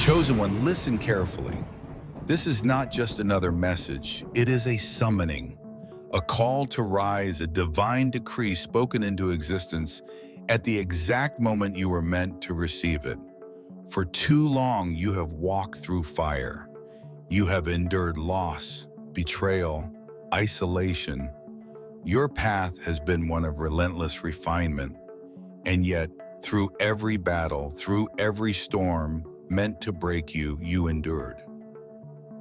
Chosen one, listen carefully. This is not just another message. It is a summoning, a call to rise, a divine decree spoken into existence at the exact moment you were meant to receive it. For too long, you have walked through fire. You have endured loss, betrayal, isolation. Your path has been one of relentless refinement. And yet, through every battle, through every storm meant to break you, you endured.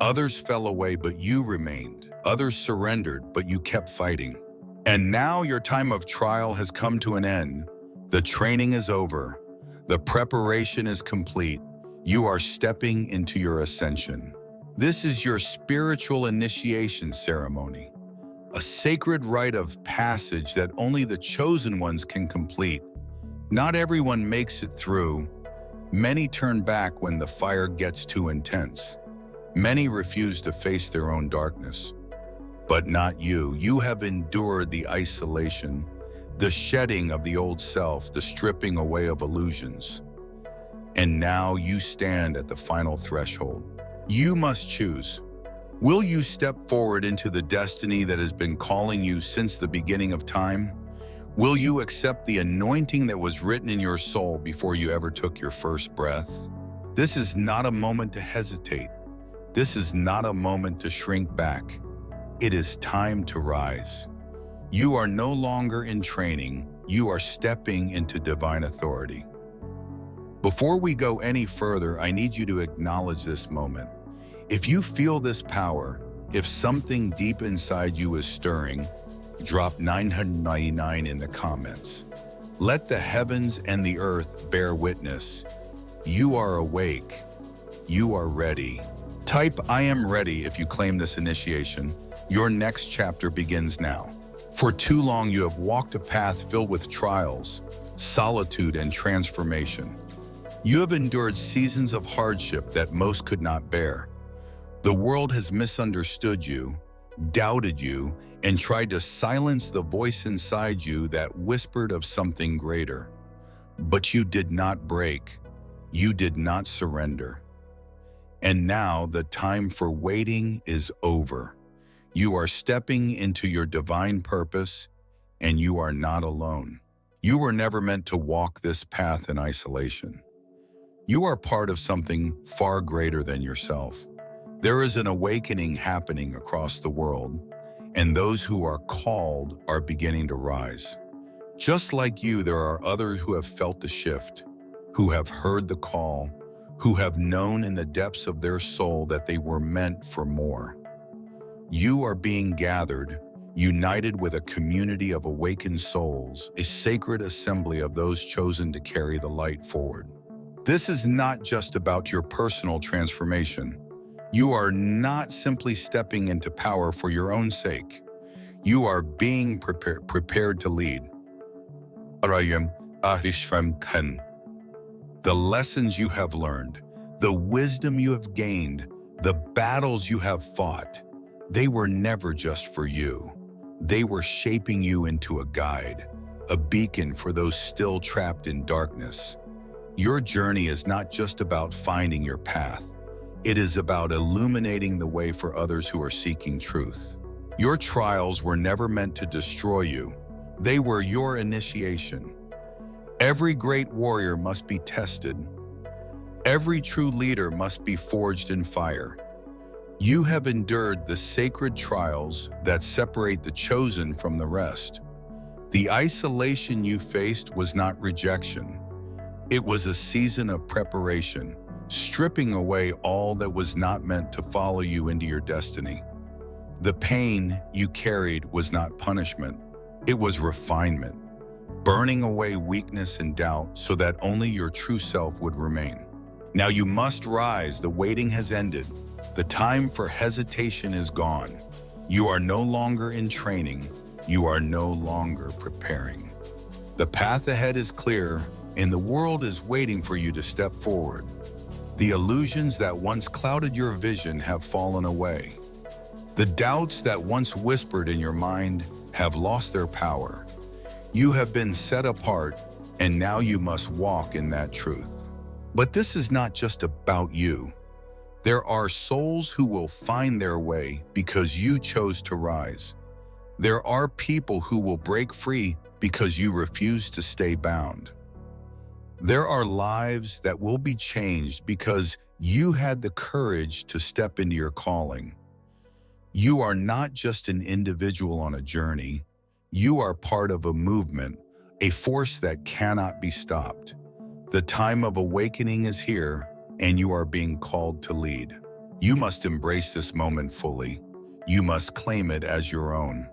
Others fell away, but you remained. Others surrendered, but you kept fighting. And now your time of trial has come to an end. The training is over. The preparation is complete. You are stepping into your ascension. This is your spiritual initiation ceremony, a sacred rite of passage that only the chosen ones can complete. Not everyone makes it through. Many turn back when the fire gets too intense. Many refuse to face their own darkness. But not you. You have endured the isolation, the shedding of the old self, the stripping away of illusions. And now you stand at the final threshold. You must choose. Will you step forward into the destiny that has been calling you since the beginning of time? Will you accept the anointing that was written in your soul before you ever took your first breath? This is not a moment to hesitate. This is not a moment to shrink back. It is time to rise. You are no longer in training. You are stepping into divine authority. Before we go any further, I need you to acknowledge this moment. If you feel this power, if something deep inside you is stirring, drop 999 in the comments. Let the heavens and the earth bear witness. You are awake. You are ready. Type "I am ready" if you claim this initiation. Your next chapter begins now. For too long you have walked a path filled with trials, solitude, and transformation. You have endured seasons of hardship that most could not bear. The world has misunderstood you, doubted you, and tried to silence the voice inside you that whispered of something greater. But you did not break. You did not surrender. And now the time for waiting is over. You are stepping into your divine purpose, and you are not alone. You were never meant to walk this path in isolation. You are part of something far greater than yourself. There is an awakening happening across the world, and those who are called are beginning to rise. Just like you, there are others who have felt the shift, who have heard the call, who have known in the depths of their soul that they were meant for more. You are being gathered, united with a community of awakened souls, a sacred assembly of those chosen to carry the light forward. This is not just about your personal transformation. You are not simply stepping into power for your own sake. You are being prepared to lead. The lessons you have learned, the wisdom you have gained, the battles you have fought, they were never just for you. They were shaping you into a guide, a beacon for those still trapped in darkness. Your journey is not just about finding your path. It is about illuminating the way for others who are seeking truth. Your trials were never meant to destroy you. They were your initiation. Every great warrior must be tested. Every true leader must be forged in fire. You have endured the sacred trials that separate the chosen from the rest. The isolation you faced was not rejection. It was a season of preparation, stripping away all that was not meant to follow you into your destiny. The pain you carried was not punishment. It was refinement, burning away weakness and doubt so that only your true self would remain. Now you must rise. The waiting has ended. The time for hesitation is gone. You are no longer in training. You are no longer preparing. The path ahead is clear, and the world is waiting for you to step forward. The illusions that once clouded your vision have fallen away. The doubts that once whispered in your mind have lost their power. You have been set apart, and now you must walk in that truth. But this is not just about you. There are souls who will find their way because you chose to rise. There are people who will break free because you refuse to stay bound. There are lives that will be changed because you had the courage to step into your calling. You are not just an individual on a journey. You are part of a movement, a force that cannot be stopped. The time of awakening is here, and you are being called to lead. You must embrace this moment fully. You must claim it as your own.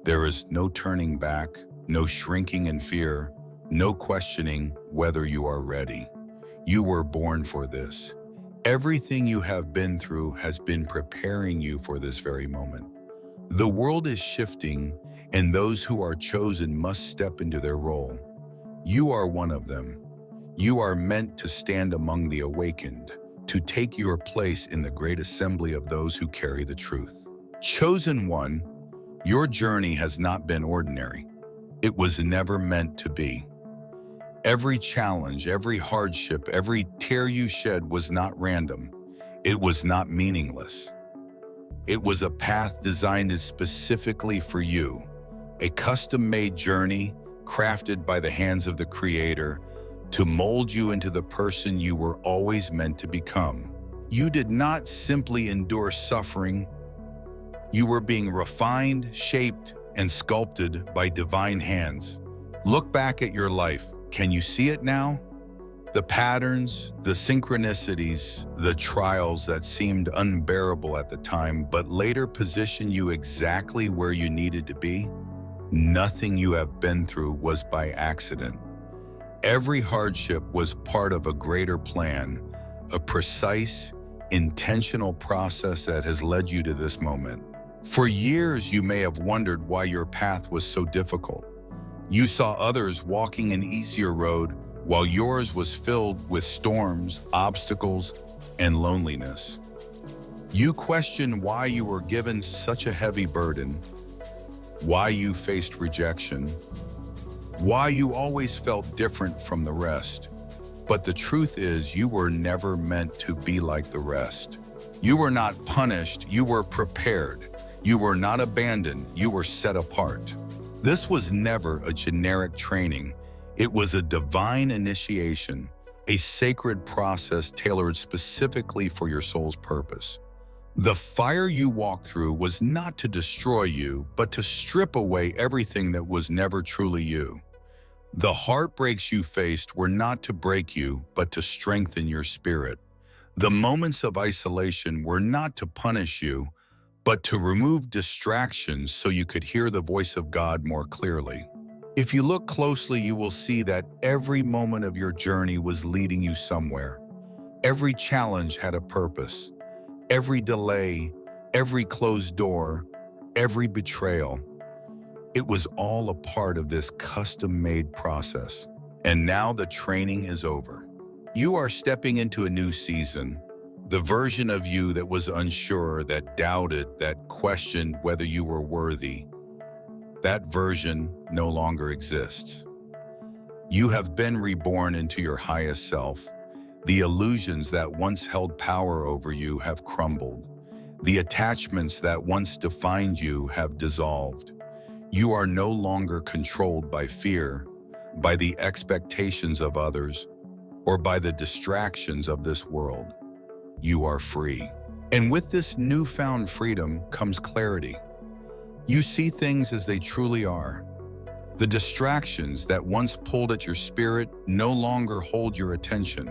There is no turning back, no shrinking in fear, no questioning whether you are ready. You were born for this. Everything you have been through has been preparing you for this very moment. The world is shifting, and those who are chosen must step into their role. You are one of them. You are meant to stand among the awakened, to take your place in the great assembly of those who carry the truth. Chosen one, your journey has not been ordinary. It was never meant to be. Every challenge, every hardship, every tear you shed was not random. It was not meaningless. It was a path designed specifically for you, a custom-made journey crafted by the hands of the Creator to mold you into the person you were always meant to become. You did not simply endure suffering. You were being refined, shaped, and sculpted by divine hands. Look back at your life. Can you see it now? The patterns, the synchronicities, the trials that seemed unbearable at the time, but later positioned you exactly where you needed to be? Nothing you have been through was by accident. Every hardship was part of a greater plan, a precise, intentional process that has led you to this moment. For years, you may have wondered why your path was so difficult. You saw others walking an easier road while yours was filled with storms, obstacles, and loneliness. You questioned why you were given such a heavy burden, why you faced rejection, why you always felt different from the rest. But the truth is, you were never meant to be like the rest. You were not punished, you were prepared. You were not abandoned, you were set apart. This was never a generic training. It was a divine initiation, a sacred process tailored specifically for your soul's purpose. The fire you walked through was not to destroy you, but to strip away everything that was never truly you. The heartbreaks you faced were not to break you, but to strengthen your spirit. The moments of isolation were not to punish you, but to remove distractions so you could hear the voice of God more clearly. If you look closely, you will see that every moment of your journey was leading you somewhere. Every challenge had a purpose. Every delay, every closed door, every betrayal. It was all a part of this custom-made process. And now the training is over. You are stepping into a new season. The version of you that was unsure, that doubted, that questioned whether you were worthy, that version no longer exists. You have been reborn into your highest self. The illusions that once held power over you have crumbled. The attachments that once defined you have dissolved. You are no longer controlled by fear, by the expectations of others, or by the distractions of this world. You are free. And with this newfound freedom comes clarity. You see things as they truly are. The distractions that once pulled at your spirit no longer hold your attention.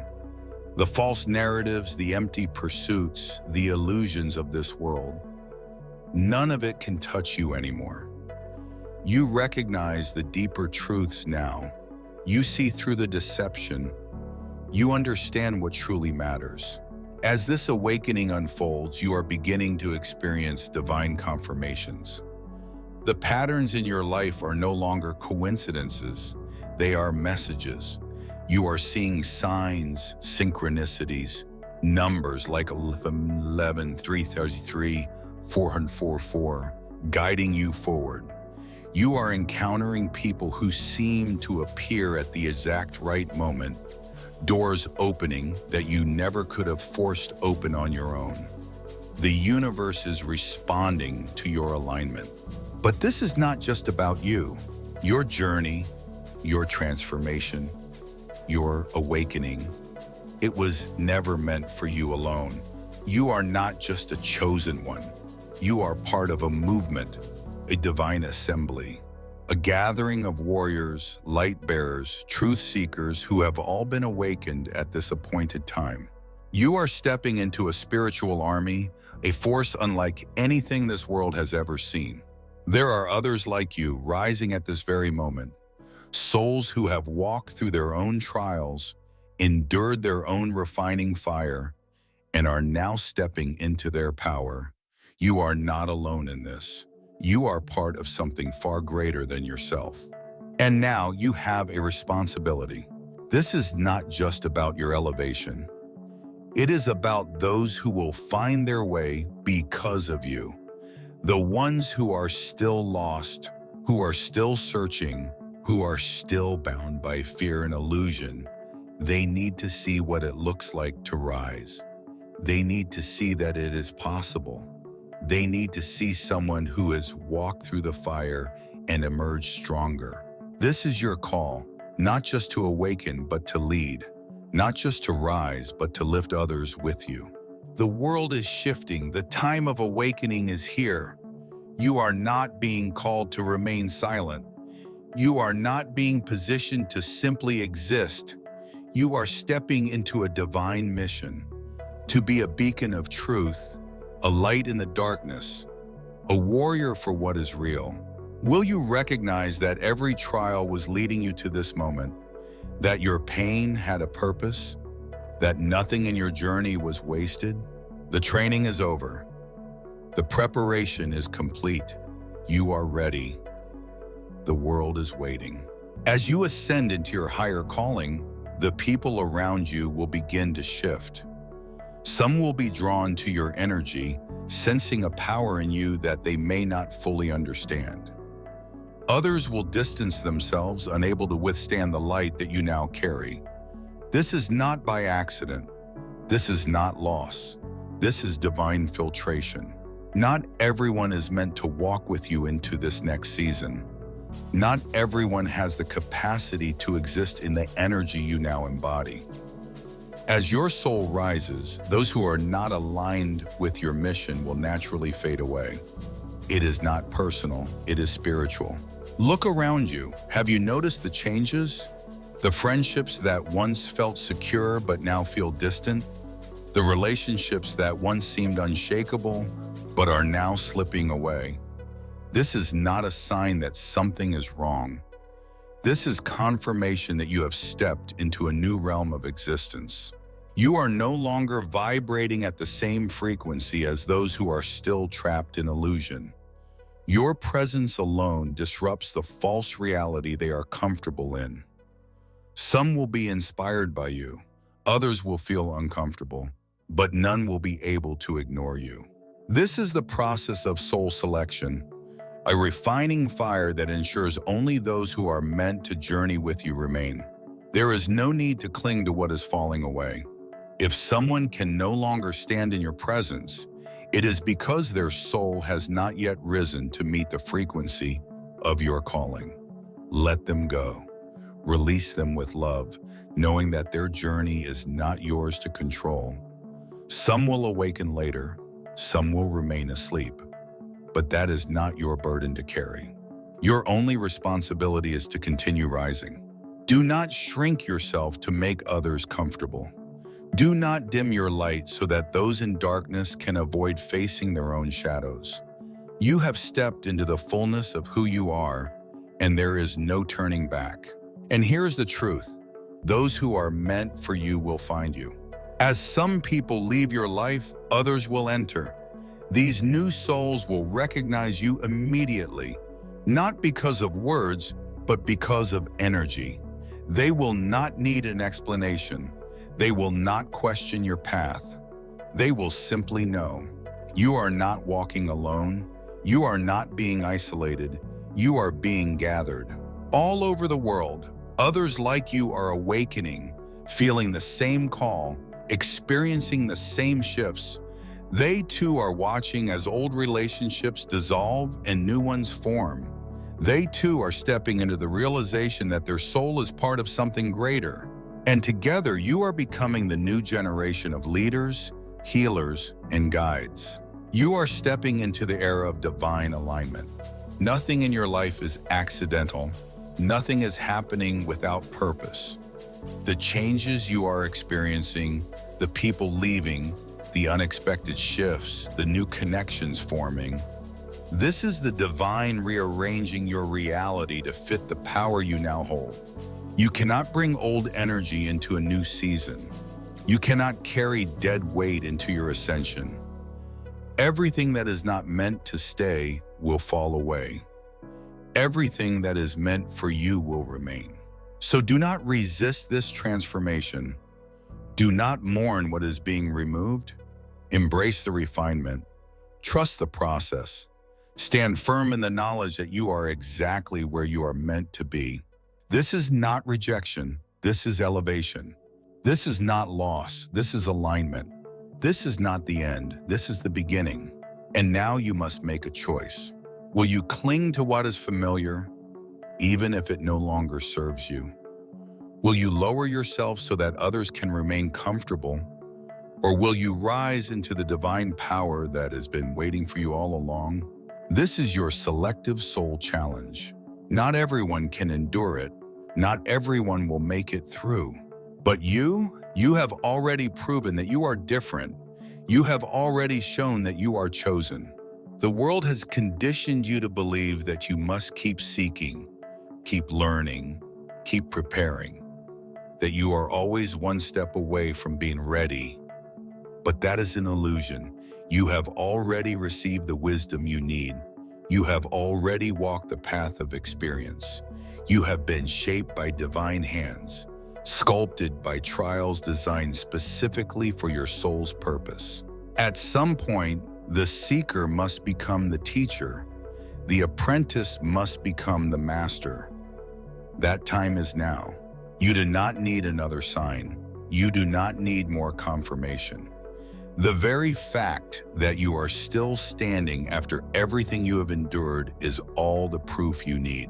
The false narratives, the empty pursuits, the illusions of this world. None of it can touch you anymore. You recognize the deeper truths now. You see through the deception. You understand what truly matters. As this awakening unfolds, you are beginning to experience divine confirmations. The patterns in your life are no longer coincidences. They are messages. You are seeing signs, synchronicities, numbers like 11, 333, 444, guiding you forward. You are encountering people who seem to appear at the exact right moment, doors opening that you never could have forced open on your own. The universe is responding to your alignment. But this is not just about you. Your journey, your transformation, your awakening, it was never meant for you alone. You are not just a chosen one. You are part of a movement, a divine assembly, a gathering of warriors, light bearers, truth seekers who have all been awakened at this appointed time. You are stepping into a spiritual army, a force unlike anything this world has ever seen. There are others like you rising at this very moment, souls who have walked through their own trials, endured their own refining fire, and are now stepping into their power. You are not alone in this. You are part of something far greater than yourself. And now you have a responsibility. This is not just about your elevation. It is about those who will find their way because of you. The ones who are still lost, who are still searching, who are still bound by fear and illusion. They need to see what it looks like to rise. They need to see that it is possible. They need to see someone who has walked through the fire and emerged stronger. This is your call, not just to awaken, but to lead. Not just to rise, but to lift others with you. The world is shifting. The time of awakening is here. You are not being called to remain silent. You are not being positioned to simply exist. You are stepping into a divine mission, to be a beacon of truth, a light in the darkness, a warrior for what is real. Will you recognize that every trial was leading you to this moment, that your pain had a purpose, that nothing in your journey was wasted? The training is over. The preparation is complete. You are ready. The world is waiting. As you ascend into your higher calling, the people around you will begin to shift. Some will be drawn to your energy, sensing a power in you that they may not fully understand. Others will distance themselves, unable to withstand the light that you now carry. This is not by accident. This is not loss. This is divine filtration. Not everyone is meant to walk with you into this next season. Not everyone has the capacity to exist in the energy you now embody. As your soul rises, those who are not aligned with your mission will naturally fade away. It is not personal, it is spiritual. Look around you. Have you noticed the changes? The friendships that once felt secure but now feel distant? The relationships that once seemed unshakable but are now slipping away? This is not a sign that something is wrong. This is confirmation that you have stepped into a new realm of existence. You are no longer vibrating at the same frequency as those who are still trapped in illusion. Your presence alone disrupts the false reality they are comfortable in. Some will be inspired by you, others will feel uncomfortable, but none will be able to ignore you. This is the process of soul selection, a refining fire that ensures only those who are meant to journey with you remain. There is no need to cling to what is falling away. If someone can no longer stand in your presence, it is because their soul has not yet risen to meet the frequency of your calling. Let them go. Release them with love, knowing that their journey is not yours to control. Some will awaken later, some will remain asleep, but that is not your burden to carry. Your only responsibility is to continue rising. Do not shrink yourself to make others comfortable. Do not dim your light so that those in darkness can avoid facing their own shadows. You have stepped into the fullness of who you are, and there is no turning back. And here's the truth. Those who are meant for you will find you. As some people leave your life, others will enter. These new souls will recognize you immediately, not because of words, but because of energy. They will not need an explanation. They will not question your path. They will simply know. You are not walking alone. You are not being isolated. You are being gathered. All over the world, others like you are awakening, feeling the same call, experiencing the same shifts. They too are watching as old relationships dissolve and new ones form. They too are stepping into the realization that their soul is part of something greater. And together you are becoming the new generation of leaders, healers, and guides. You are stepping into the era of divine alignment. Nothing in your life is accidental. Nothing is happening without purpose. The changes you are experiencing, the people leaving, the unexpected shifts, the new connections forming, this is the divine rearranging your reality to fit the power you now hold. You cannot bring old energy into a new season. You cannot carry dead weight into your ascension. Everything that is not meant to stay will fall away. Everything that is meant for you will remain. So do not resist this transformation. Do not mourn what is being removed. Embrace the refinement. Trust the process. Stand firm in the knowledge that you are exactly where you are meant to be. This is not rejection. This is elevation. This is not loss. This is alignment. This is not the end. This is the beginning. And now you must make a choice. Will you cling to what is familiar, even if it no longer serves you? Will you lower yourself so that others can remain comfortable? Or will you rise into the divine power that has been waiting for you all along? This is your selective soul challenge. Not everyone can endure it. Not everyone will make it through. But you have already proven that you are different. You have already shown that you are chosen. The world has conditioned you to believe that you must keep seeking, keep learning, keep preparing, that you are always one step away from being ready. But that is an illusion. You have already received the wisdom you need. You have already walked the path of experience. You have been shaped by divine hands, sculpted by trials designed specifically for your soul's purpose. At some point, the seeker must become the teacher. The apprentice must become the master. That time is now. You do not need another sign. You do not need more confirmation. The very fact that you are still standing after everything you have endured is all the proof you need.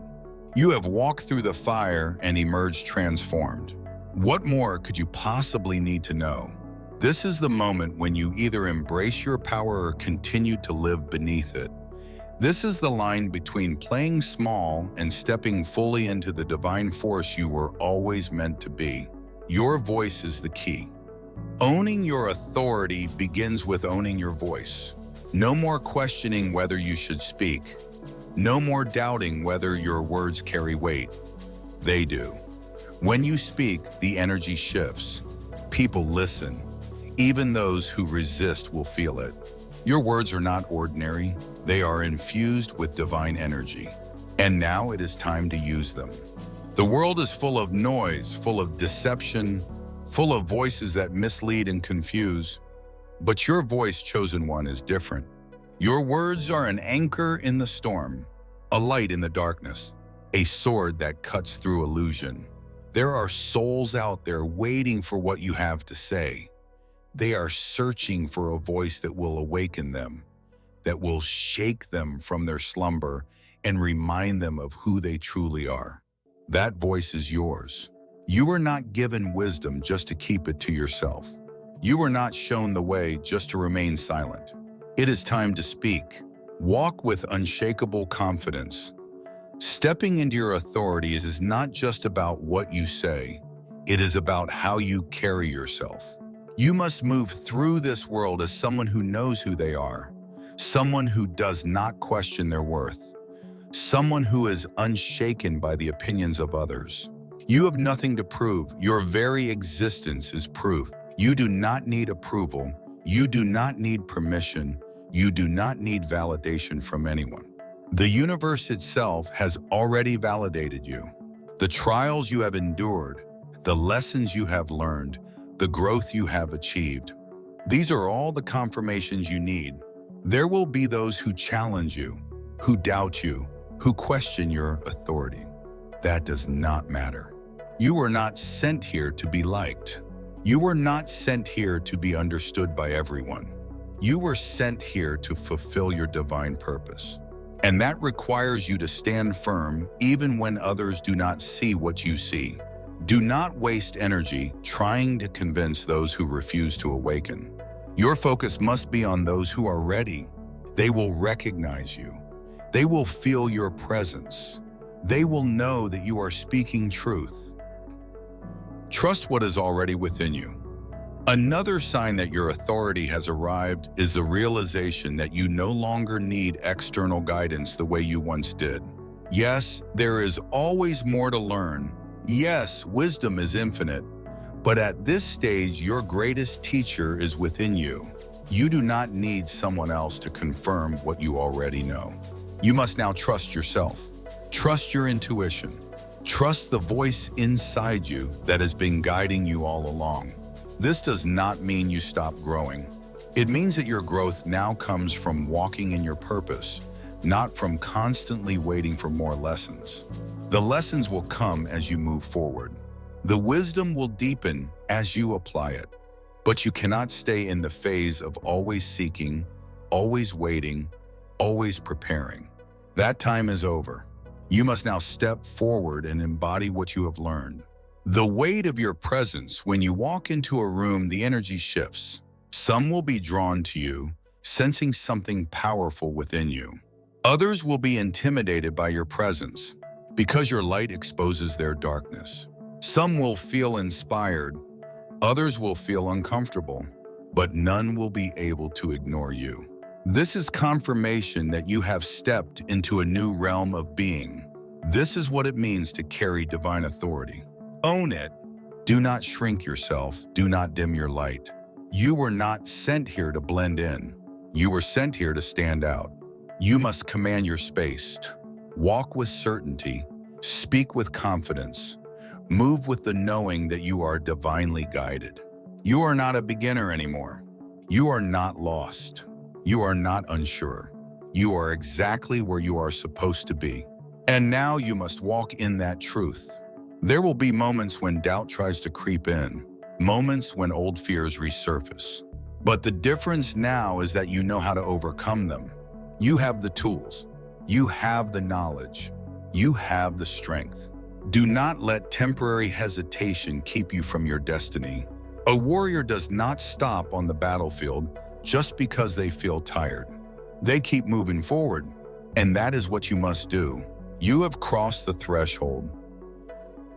You have walked through the fire and emerged transformed. What more could you possibly need to know? This is the moment when you either embrace your power or continue to live beneath it. This is the line between playing small and stepping fully into the divine force you were always meant to be. Your voice is the key. Owning your authority begins with owning your voice. No more questioning whether you should speak. No more doubting whether your words carry weight. They do. When you speak, the energy shifts. People listen. Even those who resist will feel it. Your words are not ordinary. They are infused with divine energy. And now it is time to use them. The world is full of noise, full of deception, full of voices that mislead and confuse. But your voice, chosen one, is different. Your words are an anchor in the storm, a light in the darkness, a sword that cuts through illusion. There are souls out there waiting for what you have to say. They are searching for a voice that will awaken them, that will shake them from their slumber and remind them of who they truly are. That voice is yours. You were not given wisdom just to keep it to yourself. You were not shown the way just to remain silent. It is time to speak. Walk with unshakable confidence. Stepping into your authority is not just about what you say. It is about how you carry yourself. You must move through this world as someone who knows who they are, someone who does not question their worth, someone who is unshaken by the opinions of others. You have nothing to prove. Your very existence is proof. You do not need approval. You do not need permission. You do not need validation from anyone. The universe itself has already validated you. The trials you have endured, the lessons you have learned, the growth you have achieved. These are all the confirmations you need. There will be those who challenge you, who doubt you, who question your authority. That does not matter. You were not sent here to be liked. You were not sent here to be understood by everyone. You were sent here to fulfill your divine purpose. And that requires you to stand firm even when others do not see what you see. Do not waste energy trying to convince those who refuse to awaken. Your focus must be on those who are ready. They will recognize you. They will feel your presence. They will know that you are speaking truth. Trust what is already within you. Another sign that your authority has arrived is the realization that you no longer need external guidance the way you once did. Yes, there is always more to learn. Yes, wisdom is infinite. But at this stage, your greatest teacher is within you. You do not need someone else to confirm what you already know. You must now trust yourself. Trust your intuition. Trust the voice inside you that has been guiding you all along. This does not mean you stop growing. It means that your growth now comes from walking in your purpose, not from constantly waiting for more lessons. The lessons will come as you move forward. The wisdom will deepen as you apply it. But you cannot stay in the phase of always seeking, always waiting, always preparing. That time is over. You must now step forward and embody what you have learned. The weight of your presence, when you walk into a room, the energy shifts. Some will be drawn to you, sensing something powerful within you. Others will be intimidated by your presence because your light exposes their darkness. Some will feel inspired, others will feel uncomfortable, but none will be able to ignore you. This is confirmation that you have stepped into a new realm of being. This is what it means to carry divine authority. Own it. Do not shrink yourself. Do not dim your light. You were not sent here to blend in. You were sent here to stand out. You must command your space. Walk with certainty. Speak with confidence. Move with the knowing that you are divinely guided. You are not a beginner anymore. You are not lost. You are not unsure. You are exactly where you are supposed to be. And now you must walk in that truth. There will be moments when doubt tries to creep in, moments when old fears resurface. But the difference now is that you know how to overcome them. You have the tools. You have the knowledge. You have the strength. Do not let temporary hesitation keep you from your destiny. A warrior does not stop on the battlefield just because they feel tired. They keep moving forward, and that is what you must do. You have crossed the threshold.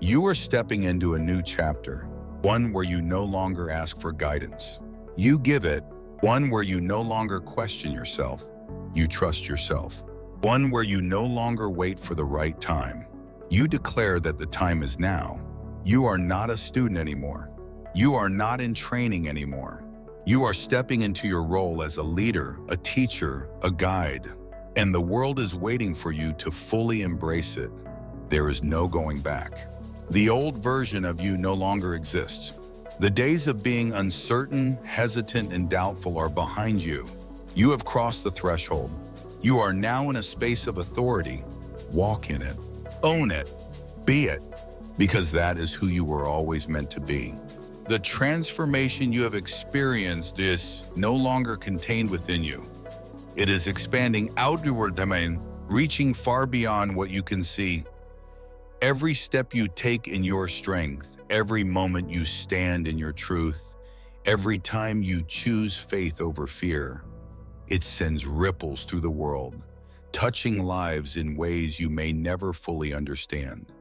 You are stepping into a new chapter, one where you no longer ask for guidance. You give it, one where you no longer question yourself. You trust yourself. One where you no longer wait for the right time. You declare that the time is now. You are not a student anymore. You are not in training anymore. You are stepping into your role as a leader, a teacher, a guide, and the world is waiting for you to fully embrace it. There is no going back. The old version of you no longer exists. The days of being uncertain, hesitant, and doubtful are behind you. You have crossed the threshold. You are now in a space of authority. Walk in it. Own it. Be it. Because that is who you were always meant to be. The transformation you have experienced is no longer contained within you. It is expanding outward domain, reaching far beyond what you can see. Every step you take in your strength, every moment you stand in your truth, every time you choose faith over fear, it sends ripples through the world, touching lives in ways you may never fully understand.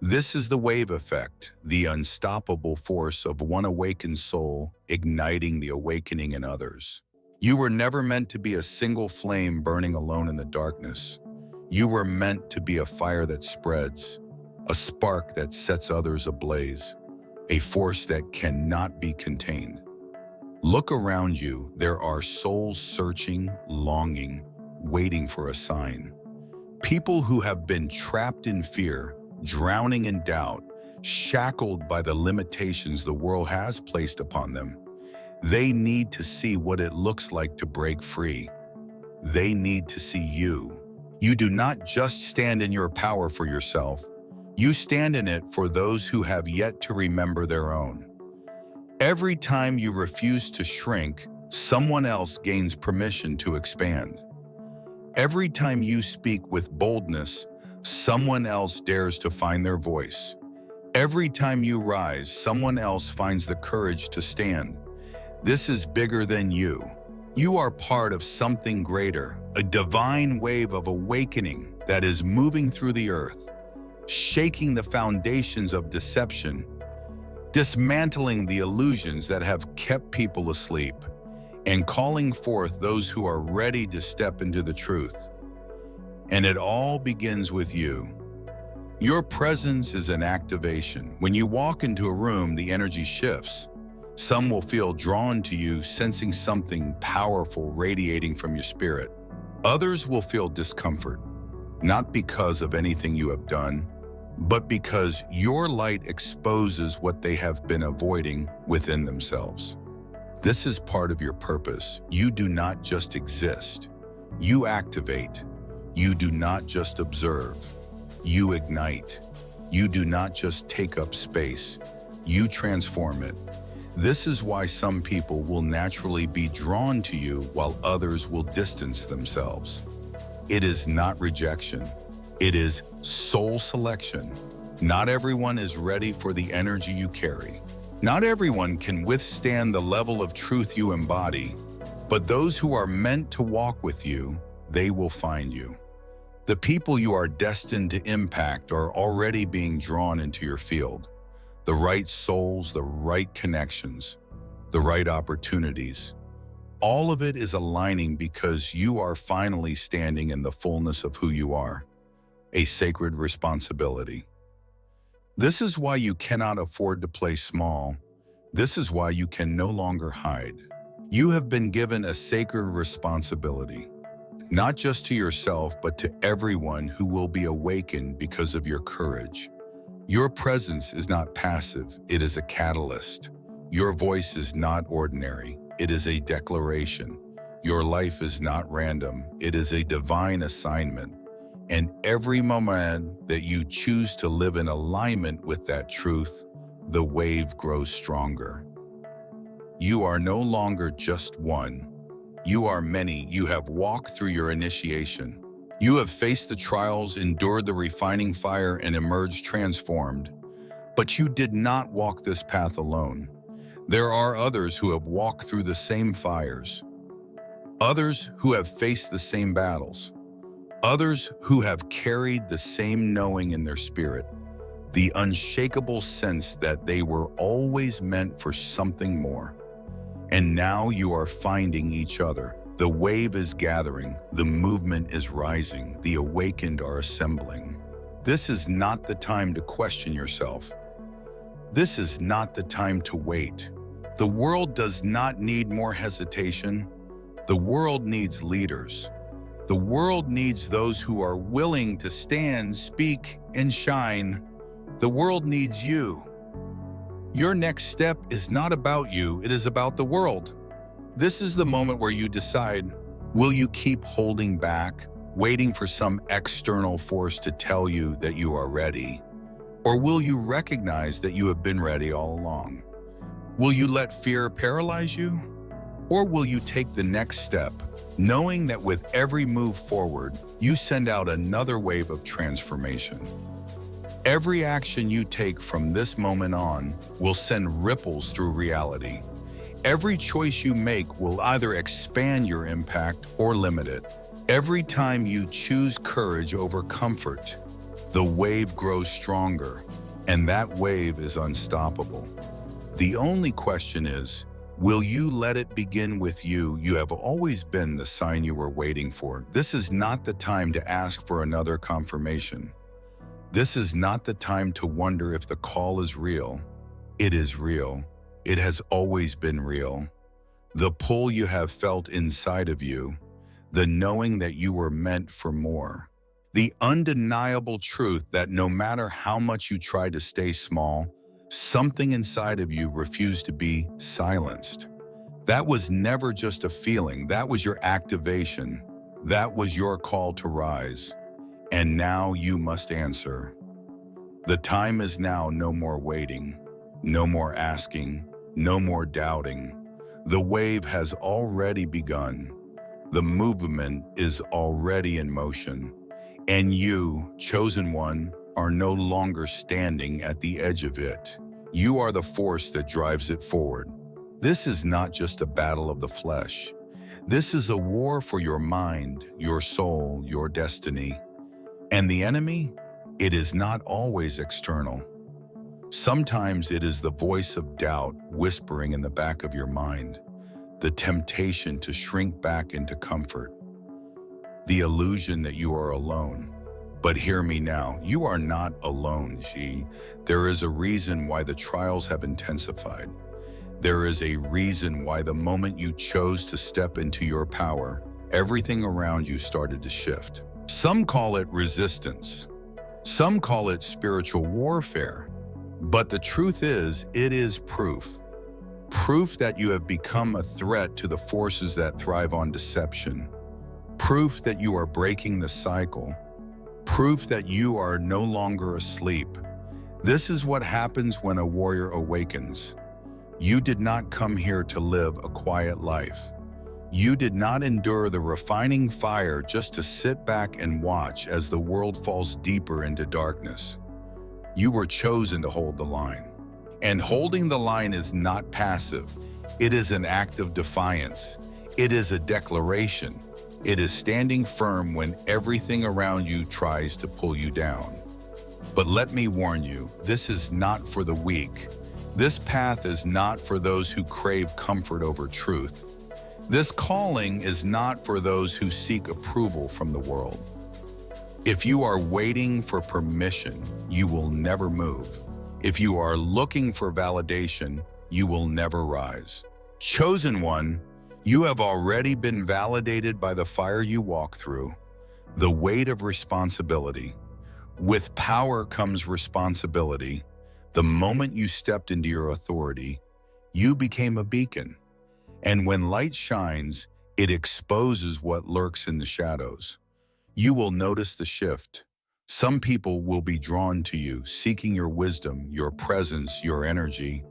This is the wave effect, the unstoppable force of one awakened soul igniting the awakening in others. You were never meant to be a single flame burning alone in the darkness. You were meant to be a fire that spreads, a spark that sets others ablaze, a force that cannot be contained. Look around you. There are souls searching, longing, waiting for a sign. People who have been trapped in fear, drowning in doubt, shackled by the limitations the world has placed upon them. They need to see what it looks like to break free. They need to see you. You do not just stand in your power for yourself. You stand in it for those who have yet to remember their own. Every time you refuse to shrink, someone else gains permission to expand. Every time you speak with boldness, someone else dares to find their voice. Every time you rise, someone else finds the courage to stand. This is bigger than you. You are part of something greater, a divine wave of awakening that is moving through the earth, shaking the foundations of deception, dismantling the illusions that have kept people asleep, and calling forth those who are ready to step into the truth. And it all begins with you. Your presence is an activation. When you walk into a room, the energy shifts. Some will feel drawn to you, sensing something powerful radiating from your spirit. Others will feel discomfort, not because of anything you have done, but because your light exposes what they have been avoiding within themselves. This is part of your purpose. You do not just exist. You activate. You do not just observe. You ignite. You do not just take up space. You transform it. This is why some people will naturally be drawn to you while others will distance themselves. It is not rejection. It is soul selection. Not everyone is ready for the energy you carry. Not everyone can withstand the level of truth you embody, but those who are meant to walk with you, they will find you. The people you are destined to impact are already being drawn into your field. The right souls, the right connections, the right opportunities. All of it is aligning because you are finally standing in the fullness of who you are, a sacred responsibility. This is why you cannot afford to play small. This is why you can no longer hide. You have been given a sacred responsibility, not just to yourself, but to everyone who will be awakened because of your courage. Your presence is not passive, it is a catalyst. Your voice is not ordinary, it is a declaration. Your life is not random, it is a divine assignment. And every moment that you choose to live in alignment with that truth, the wave grows stronger. You are no longer just one. You are many. You have walked through your initiation. You have faced the trials, endured the refining fire, and emerged transformed. But you did not walk this path alone. There are others who have walked through the same fires. Others who have faced the same battles. Others who have carried the same knowing in their spirit, the unshakable sense that they were always meant for something more. And now you are finding each other. The wave is gathering, the movement is rising, the awakened are assembling. This is not the time to question yourself. This is not the time to wait. The world does not need more hesitation. The world needs leaders. The world needs those who are willing to stand, speak, and shine. The world needs you. Your next step is not about you, it is about the world. This is the moment where you decide, will you keep holding back, waiting for some external force to tell you that you are ready? Or will you recognize that you have been ready all along? Will you let fear paralyze you? Or will you take the next step, knowing that with every move forward, you send out another wave of transformation? Every action you take from this moment on will send ripples through reality. Every choice you make will either expand your impact or limit it. Every time you choose courage over comfort, the wave grows stronger, and that wave is unstoppable. The only question is, will you let it begin with you? You have always been the sign you were waiting for. This is not the time to ask for another confirmation. This is not the time to wonder if the call is real. It is real. It has always been real. The pull you have felt inside of you, the knowing that you were meant for more, the undeniable truth that no matter how much you try to stay small, something inside of you refused to be silenced. That was never just a feeling. That was your activation. That was your call to rise. And now you must answer. The time is now. No more waiting, no more asking, no more doubting. The wave has already begun. The movement is already in motion. And you, chosen one, are no longer standing at the edge of it. You are the force that drives it forward. This is not just a battle of the flesh. This is a war for your mind, your soul, your destiny. And the enemy? It is not always external. Sometimes it is the voice of doubt whispering in the back of your mind, the temptation to shrink back into comfort, the illusion that you are alone. But hear me now, you are not alone, There is a reason why the trials have intensified. There is a reason why the moment you chose to step into your power, everything around you started to shift. Some call it resistance. Some call it spiritual warfare. But the truth is, it is proof. Proof that you have become a threat to the forces that thrive on deception. Proof that you are breaking the cycle. Proof that you are no longer asleep. This is what happens when a warrior awakens. You did not come here to live a quiet life. You did not endure the refining fire just to sit back and watch as the world falls deeper into darkness. You were chosen to hold the line. And holding the line is not passive. It is an act of defiance. It is a declaration. It is standing firm when everything around you tries to pull you down. But let me warn you, this is not for the weak. This path is not for those who crave comfort over truth. This calling is not for those who seek approval from the world. If you are waiting for permission, you will never move. If you are looking for validation, you will never rise. Chosen one, you have already been validated by the fire you walk through, the weight of responsibility. With power comes responsibility. The moment you stepped into your authority, you became a beacon. And when light shines, it exposes what lurks in the shadows. You will notice the shift. Some people will be drawn to you, seeking your wisdom, your presence, your energy.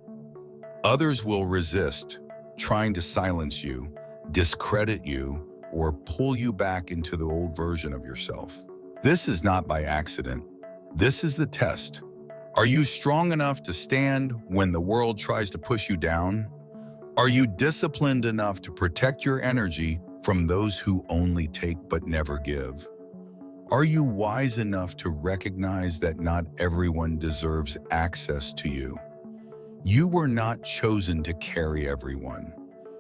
Others will resist, trying to silence you, discredit you, or pull you back into the old version of yourself. This is not by accident. This is the test. Are you strong enough to stand when the world tries to push you down? Are you disciplined enough to protect your energy from those who only take but never give? Are you wise enough to recognize that not everyone deserves access to you? You were not chosen to carry everyone.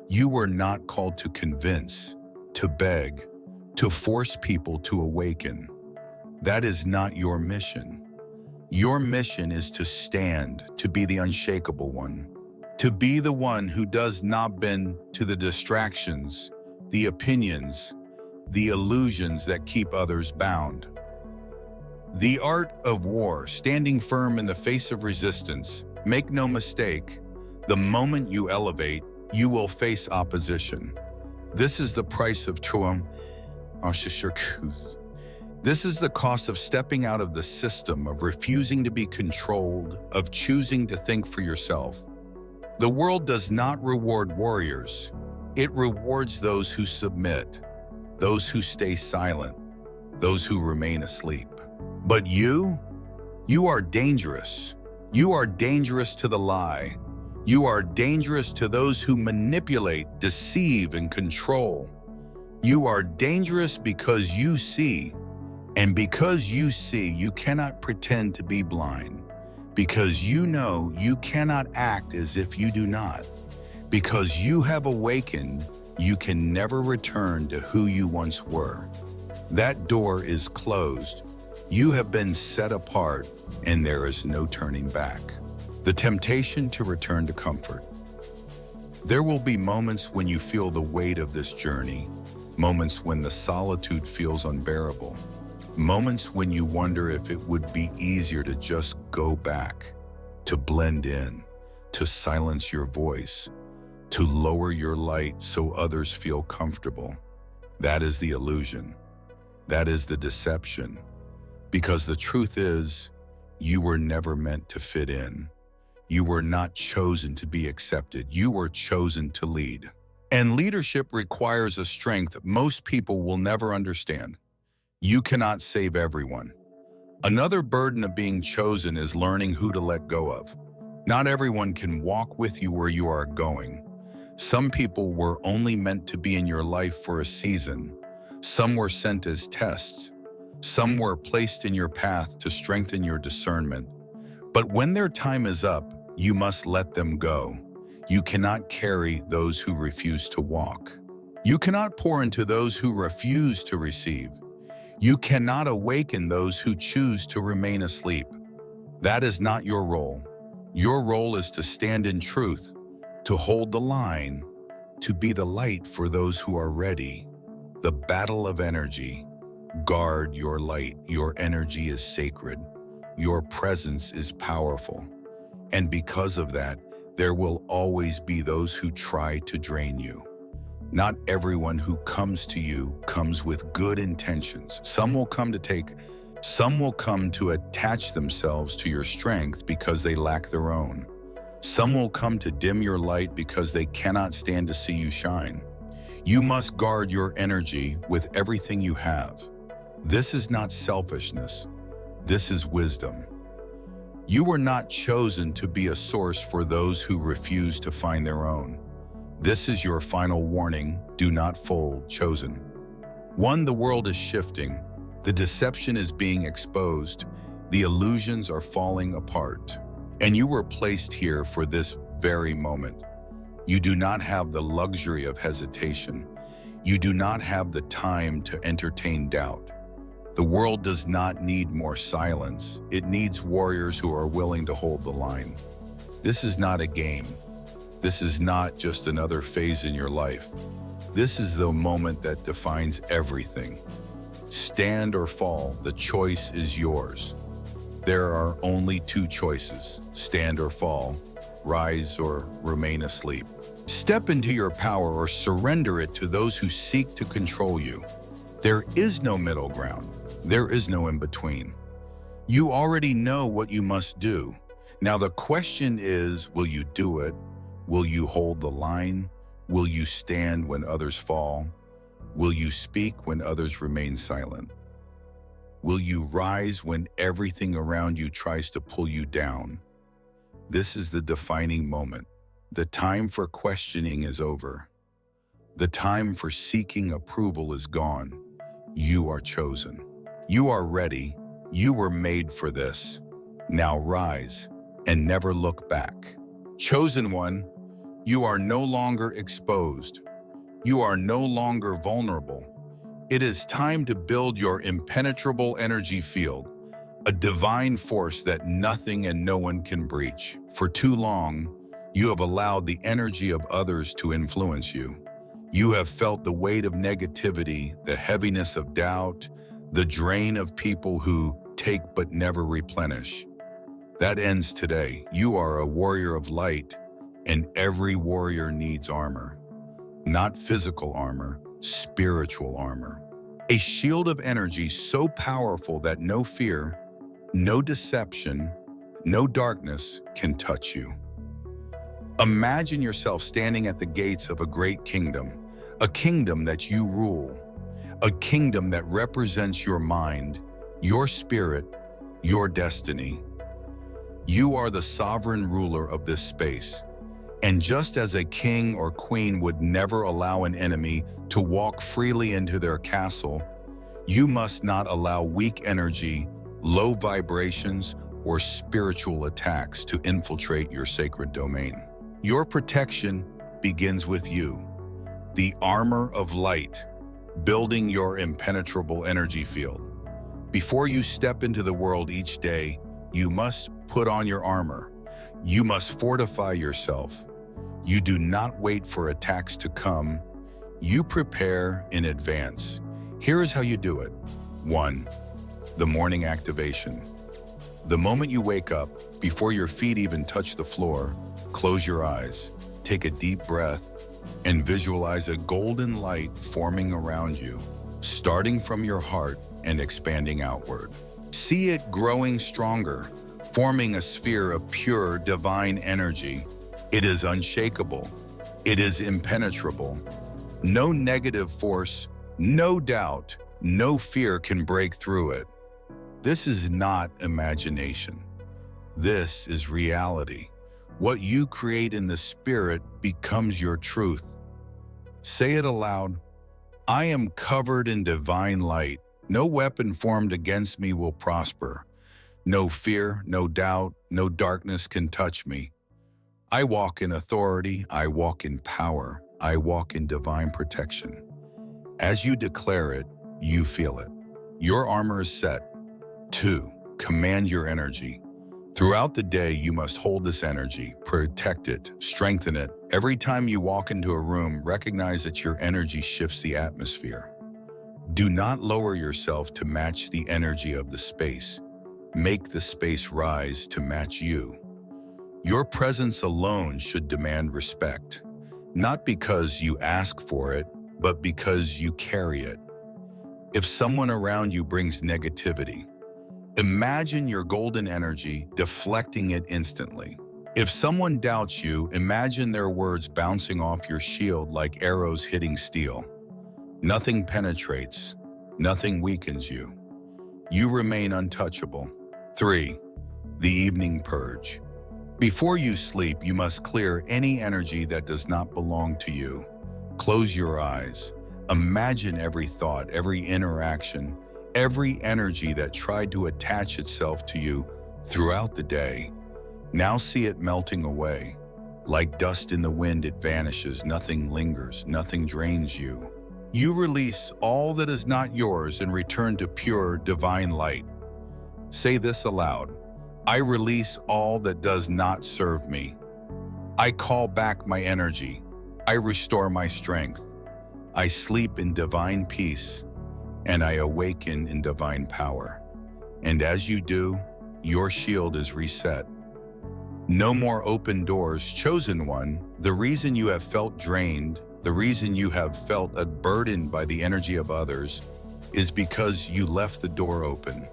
You were not called to convince, to beg, to force people to awaken. That is not your mission. Your mission is to stand, to be the unshakable one, to be the one who does not bend to the distractions, the opinions, the illusions that keep others bound. The art of war, standing firm in the face of resistance. Make no mistake, the moment you elevate, you will face opposition. This is the price of truam. This is the cost of stepping out of the system, of refusing to be controlled, of choosing to think for yourself. The world does not reward warriors. It rewards those who submit, those who stay silent, those who remain asleep. But you are dangerous. You are dangerous to the lie. You are dangerous to those who manipulate, deceive, and control. You are dangerous because you see. And because you see, you cannot pretend to be blind. Because you know you cannot act as if you do not. Because you have awakened, you can never return to who you once were. That door is closed. You have been set apart, and there is no turning back. The temptation to return to comfort. There will be moments when you feel the weight of this journey, moments when the solitude feels unbearable, moments when you wonder if it would be easier to just go back, to blend in, to silence your voice, to lower your light so others feel comfortable. That is the illusion. That is the deception. Because the truth is, You were never meant to fit in. You were not chosen to be accepted. You were chosen to lead. And leadership requires a strength most people will never understand. You cannot save everyone. Another burden of being chosen is learning who to let go of. Not everyone can walk with you where you are going. Some people were only meant to be in your life for a season. Some were sent as tests. Some were placed in your path to strengthen your discernment. But when their time is up, you must let them go. You cannot carry those who refuse to walk. You cannot pour into those who refuse to receive. You cannot awaken those who choose to remain asleep. That is not your role. Your role is to stand in truth, to hold the line, to be the light for those who are ready. The battle of energy. Guard your light. Your energy is sacred. Your presence is powerful. And because of that, there will always be those who try to drain you. Not everyone who comes to you comes with good intentions. Some will come to attach themselves to your strength because they lack their own. Some will come to dim your light because they cannot stand to see you shine. You must guard your energy with everything you have. This is not selfishness. This is wisdom. You were not chosen to be a source for those who refuse to find their own. This is your final warning. Do not fold, chosen. 1. The world is shifting. The deception is being exposed. The illusions are falling apart. And you were placed here for this very moment. You do not have the luxury of hesitation. You do not have the time to entertain doubt. The world does not need more silence. It needs warriors who are willing to hold the line. This is not a game. This is not just another phase in your life. This is the moment that defines everything. Stand or fall, the choice is yours. There are only 2 choices, stand or fall, rise or remain asleep. Step into your power or surrender it to those who seek to control you. There is no middle ground. There is no in-between. You already know what you must do. Now the question is, will you do it? Will you hold the line? Will you stand when others fall? Will you speak when others remain silent? Will you rise when everything around you tries to pull you down? This is the defining moment. The time for questioning is over. The time for seeking approval is gone. You are chosen. You are ready. You were made for this. Now rise and never look back. Chosen one, you are no longer exposed. You are no longer vulnerable. It is time to build your impenetrable energy field, a divine force that nothing and no one can breach. For too long, you have allowed the energy of others to influence you. You have felt the weight of negativity, the heaviness of doubt, the drain of people who take but never replenish. That ends today. You are a warrior of light, and every warrior needs armor. Not physical armor, spiritual armor. A shield of energy so powerful that no fear, no deception, no darkness can touch you. Imagine yourself standing at the gates of a great kingdom, a kingdom that you rule, a kingdom that represents your mind, your spirit, your destiny. You are the sovereign ruler of this space. And just as a king or queen would never allow an enemy to walk freely into their castle, you must not allow weak energy, low vibrations, or spiritual attacks to infiltrate your sacred domain. Your protection begins with you, the armor of light, building your impenetrable energy field. Before you step into the world each day, you must put on your armor. You must fortify yourself. You do not wait for attacks to come. You prepare in advance. Here is how you do it. 1. The morning activation. The moment you wake up, before your feet even touch the floor, close your eyes, take a deep breath, and visualize a golden light forming around you, starting from your heart and expanding outward. See it growing stronger, forming a sphere of pure divine energy. It is unshakable. It is impenetrable. No negative force, no doubt, no fear can break through it. This is not imagination. This is reality. What you create in the spirit becomes your truth. Say it aloud. I am covered in divine light. No weapon formed against me will prosper. No fear, no doubt, no darkness can touch me. I walk in authority. I walk in power. I walk in divine protection. As you declare it, you feel it. Your armor is set. 2. Command your energy. Throughout the day, you must hold this energy, protect it, strengthen it. Every time you walk into a room, recognize that your energy shifts the atmosphere. Do not lower yourself to match the energy of the space. Make the space rise to match you. Your presence alone should demand respect, not because you ask for it, but because you carry it. If someone around you brings negativity, imagine your golden energy deflecting it instantly. If someone doubts you, imagine their words bouncing off your shield like arrows hitting steel. Nothing penetrates, nothing weakens you. You remain untouchable. 3. The evening purge. Before you sleep, you must clear any energy that does not belong to you. Close your eyes. Imagine every thought, every interaction, every energy that tried to attach itself to you throughout the day. Now see it melting away. Like dust in the wind, it vanishes. Nothing lingers. Nothing drains you. You release all that is not yours and return to pure divine light. Say this aloud. I release all that does not serve me. I call back my energy. I restore my strength. I sleep in divine peace, and I awaken in divine power. And as you do, your shield is reset. No more open doors. Chosen one, the reason you have felt drained, the reason you have felt burdened by the energy of others, is because you left the door open.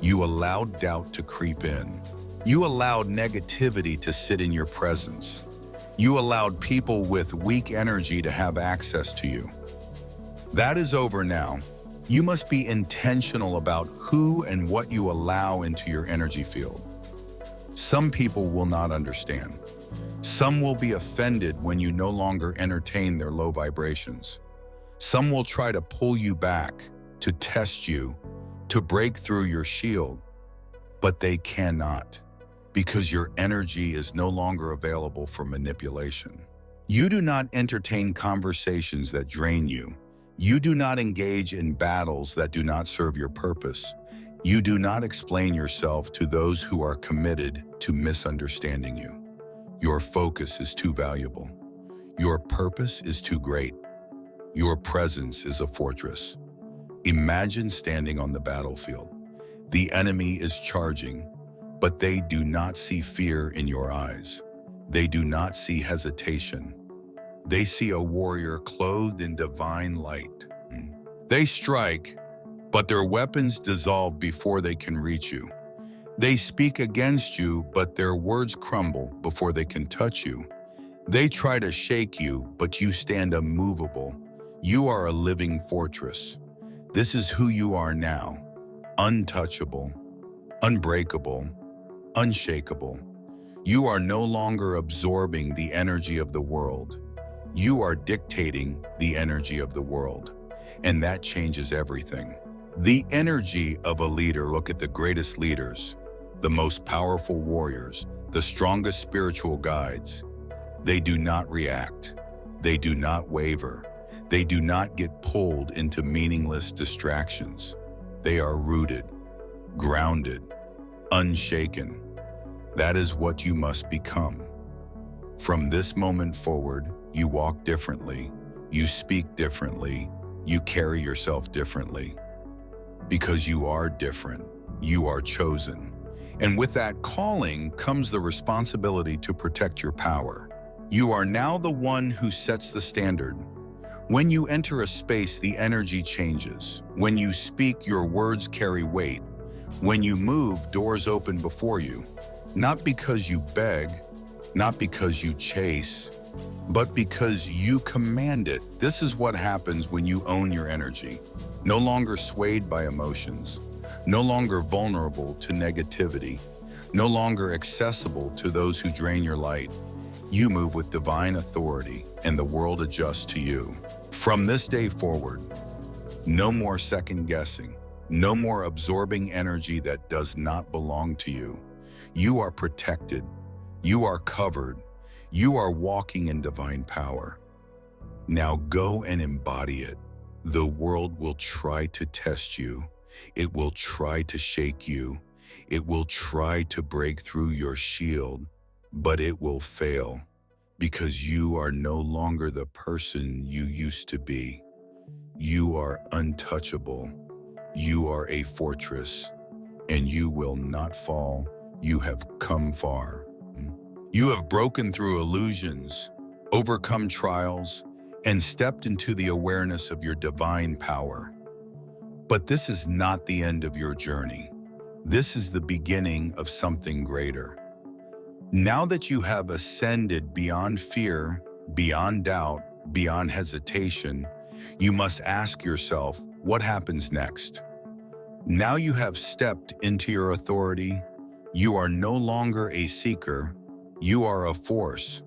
You allowed doubt to creep in. You allowed negativity to sit in your presence. You allowed people with weak energy to have access to you. That is over now. You must be intentional about who and what you allow into your energy field. Some people will not understand. Some will be offended when you no longer entertain their low vibrations. Some will try to pull you back, to test you, to break through your shield, but they cannot, because your energy is no longer available for manipulation. You do not entertain conversations that drain you. You do not engage in battles that do not serve your purpose. You do not explain yourself to those who are committed to misunderstanding you. Your focus is too valuable. Your purpose is too great. Your presence is a fortress. Imagine standing on the battlefield. The enemy is charging, but they do not see fear in your eyes. They do not see hesitation. They see a warrior clothed in divine light. They strike, but their weapons dissolve before they can reach you. They speak against you, but their words crumble before they can touch you. They try to shake you, but you stand immovable. You are a living fortress. This is who you are now, untouchable, unbreakable, unshakable. You are no longer absorbing the energy of the world. You are dictating the energy of the world, and that changes everything. The energy of a leader. Look at the greatest leaders, the most powerful warriors, the strongest spiritual guides. They do not react. They do not waver. They do not get pulled into meaningless distractions. They are rooted, grounded, unshaken. That is what you must become. From this moment forward, you walk differently, you speak differently, you carry yourself differently. Because you are different, you are chosen. And with that calling comes the responsibility to protect your power. You are now the one who sets the standard. When you enter a space, the energy changes. When you speak, your words carry weight. When you move, doors open before you, not because you beg, not because you chase, but because you command it. This is what happens when you own your energy, no longer swayed by emotions, no longer vulnerable to negativity, no longer accessible to those who drain your light. You move with divine authority, and the world adjusts to you. From this day forward, no more second guessing, no more absorbing energy that does not belong to you. You are protected, you are covered, you are walking in divine power. Now go and embody it. The world will try to test you. It will try to shake you. It will try to break through your shield, but it will fail because you are no longer the person you used to be. You are untouchable. You are a fortress, and you will not fall. You have come far. You have broken through illusions, overcome trials, and stepped into the awareness of your divine power. But this is not the end of your journey. This is the beginning of something greater. Now that you have ascended beyond fear, beyond doubt, beyond hesitation, you must ask yourself, what happens next? Now you have stepped into your authority. You are no longer a seeker, you are a force.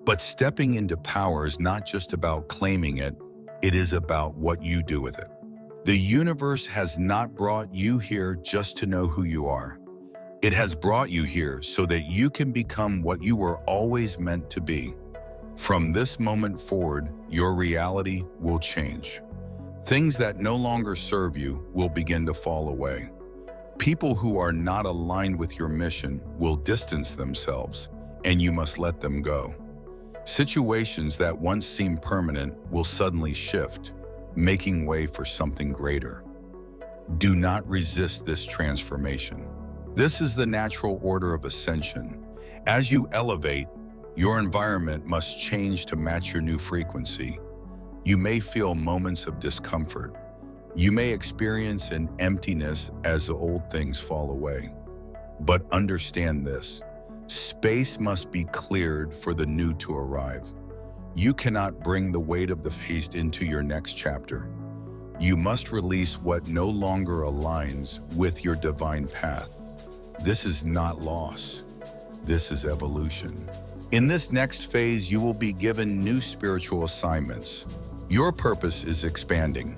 But stepping into power is not just about claiming it, it is about what you do with it. The universe has not brought you here just to know who you are. It has brought you here so that you can become what you were always meant to be. From this moment forward, your reality will change. Things that no longer serve you will begin to fall away. People who are not aligned with your mission will distance themselves, and you must let them go. Situations that once seemed permanent will suddenly shift, making way for something greater. Do not resist this transformation. This is the natural order of ascension. As you elevate, your environment must change to match your new frequency. You may feel moments of discomfort. You may experience an emptiness as the old things fall away. But understand this, space must be cleared for the new to arrive. You cannot bring the weight of the past into your next chapter. You must release what no longer aligns with your divine path. This is not loss. This is evolution. In this next phase, you will be given new spiritual assignments. Your purpose is expanding.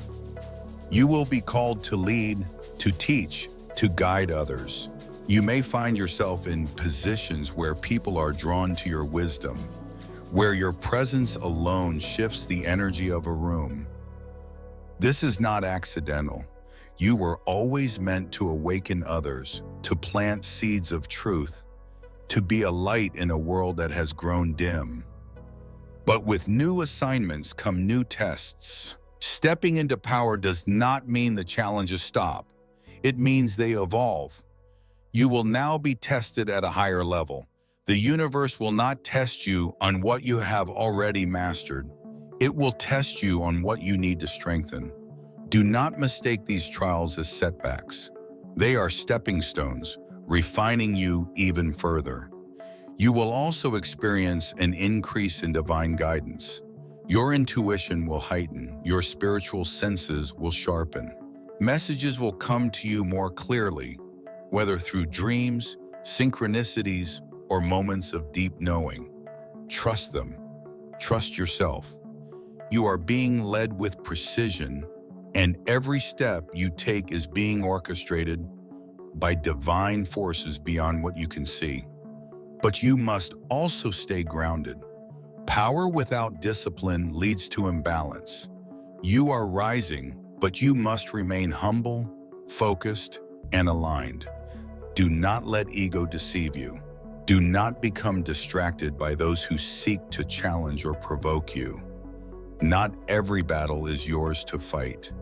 You will be called to lead, to teach, to guide others. You may find yourself in positions where people are drawn to your wisdom, where your presence alone shifts the energy of a room. This is not accidental. You were always meant to awaken others, to plant seeds of truth, to be a light in a world that has grown dim. But with new assignments come new tests. Stepping into power does not mean the challenges stop. It means they evolve. You will now be tested at a higher level. The universe will not test you on what you have already mastered. It will test you on what you need to strengthen. Do not mistake these trials as setbacks. They are stepping stones, refining you even further. You will also experience an increase in divine guidance. Your intuition will heighten, your spiritual senses will sharpen. Messages will come to you more clearly, whether through dreams, synchronicities, or moments of deep knowing. Trust them. Trust yourself. You are being led with precision, and every step you take is being orchestrated by divine forces beyond what you can see. But you must also stay grounded. Power without discipline leads to imbalance. You are rising, but you must remain humble, focused, and aligned. Do not let ego deceive you. Do not become distracted by those who seek to challenge or provoke you. Not every battle is yours to fight.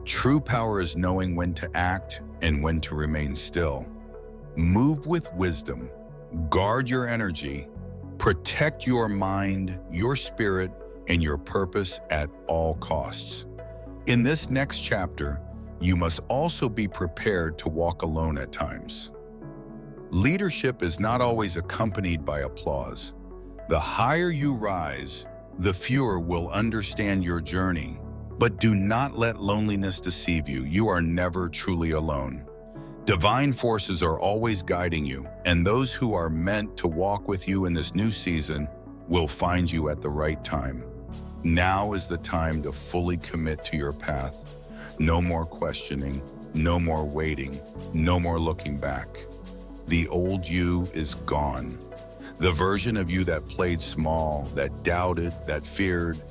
True power is knowing when to act and when to remain still. Move with wisdom. Guard your energy. Protect your mind, your spirit, and your purpose at all costs. In this next chapter, you must also be prepared to walk alone at times. Leadership is not always accompanied by applause. The higher you rise, the fewer will understand your journey. But do not let loneliness deceive you. You are never truly alone. Divine forces are always guiding you, and those who are meant to walk with you in this new season will find you at the right time. Now is the time to fully commit to your path. No more questioning, no more waiting, no more looking back. The old you is gone. The version of you that played small, that doubted, that feared,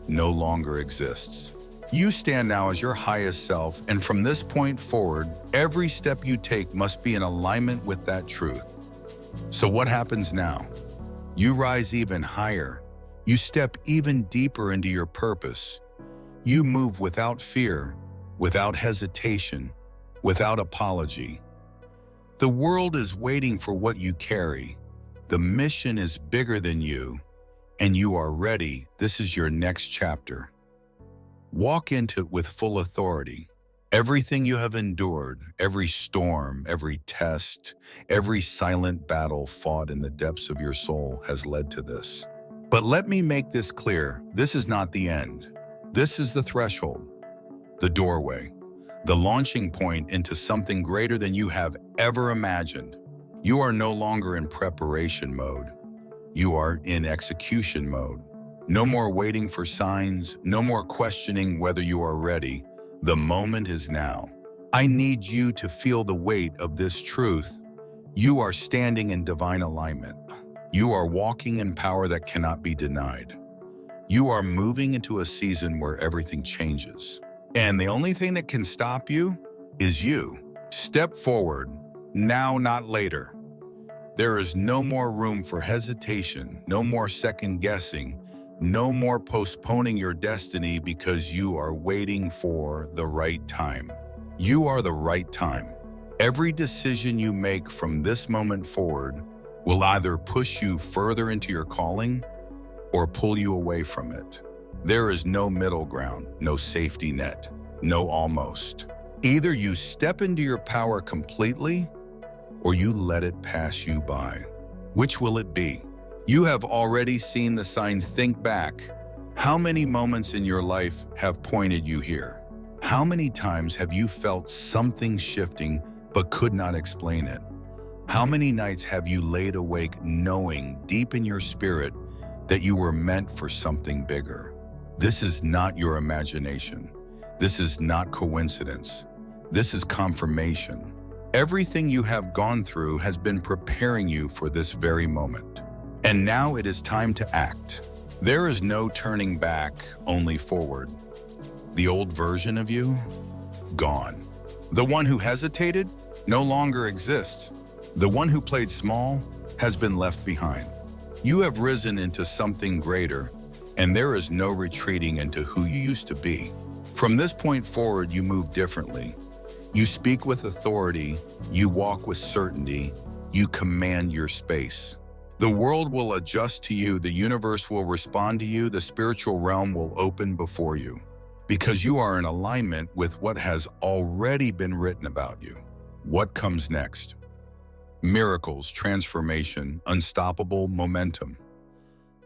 no longer exists. You stand now as your highest self, and from this point forward, every step you take must be in alignment with that truth. So what happens now? You rise even higher. You step even deeper into your purpose. You move without fear, without hesitation, without apology. The world is waiting for what you carry. The mission is bigger than you, and you are ready. This is your next chapter. Walk into it with full authority. Everything you have endured, every storm, every test, every silent battle fought in the depths of your soul has led to this. But let me make this clear. This is not the end. This is the threshold, the doorway, the launching point into something greater than you have ever imagined. You are no longer in preparation mode. You are in execution mode. No more waiting for signs, no more questioning whether you are ready. The moment is now. I need you to feel the weight of this truth. You are standing in divine alignment. You are walking in power that cannot be denied. You are moving into a season where everything changes. And the only thing that can stop you is you. Step forward, now, not later. There is no more room for hesitation, no more second guessing, no more postponing your destiny because you are waiting for the right time. You are the right time. Every decision you make from this moment forward will either push you further into your calling or pull you away from it. There is no middle ground, no safety net, no almost. Either you step into your power completely or you let it pass you by. Which will it be? You have already seen the signs. Think back. How many moments in your life have pointed you here? How many times have you felt something shifting but could not explain it? How many nights have you laid awake knowing deep in your spirit that you were meant for something bigger? This is not your imagination. This is not coincidence. This is confirmation. Everything you have gone through has been preparing you for this very moment. And now it is time to act. There is no turning back, only forward. The old version of you, gone. The one who hesitated no longer exists. The one who played small has been left behind. You have risen into something greater, and there is no retreating into who you used to be. From this point forward, you move differently. You speak with authority, you walk with certainty, you command your space. The world will adjust to you, the universe will respond to you, the spiritual realm will open before you, because you are in alignment with what has already been written about you. What comes next? Miracles, transformation, unstoppable momentum.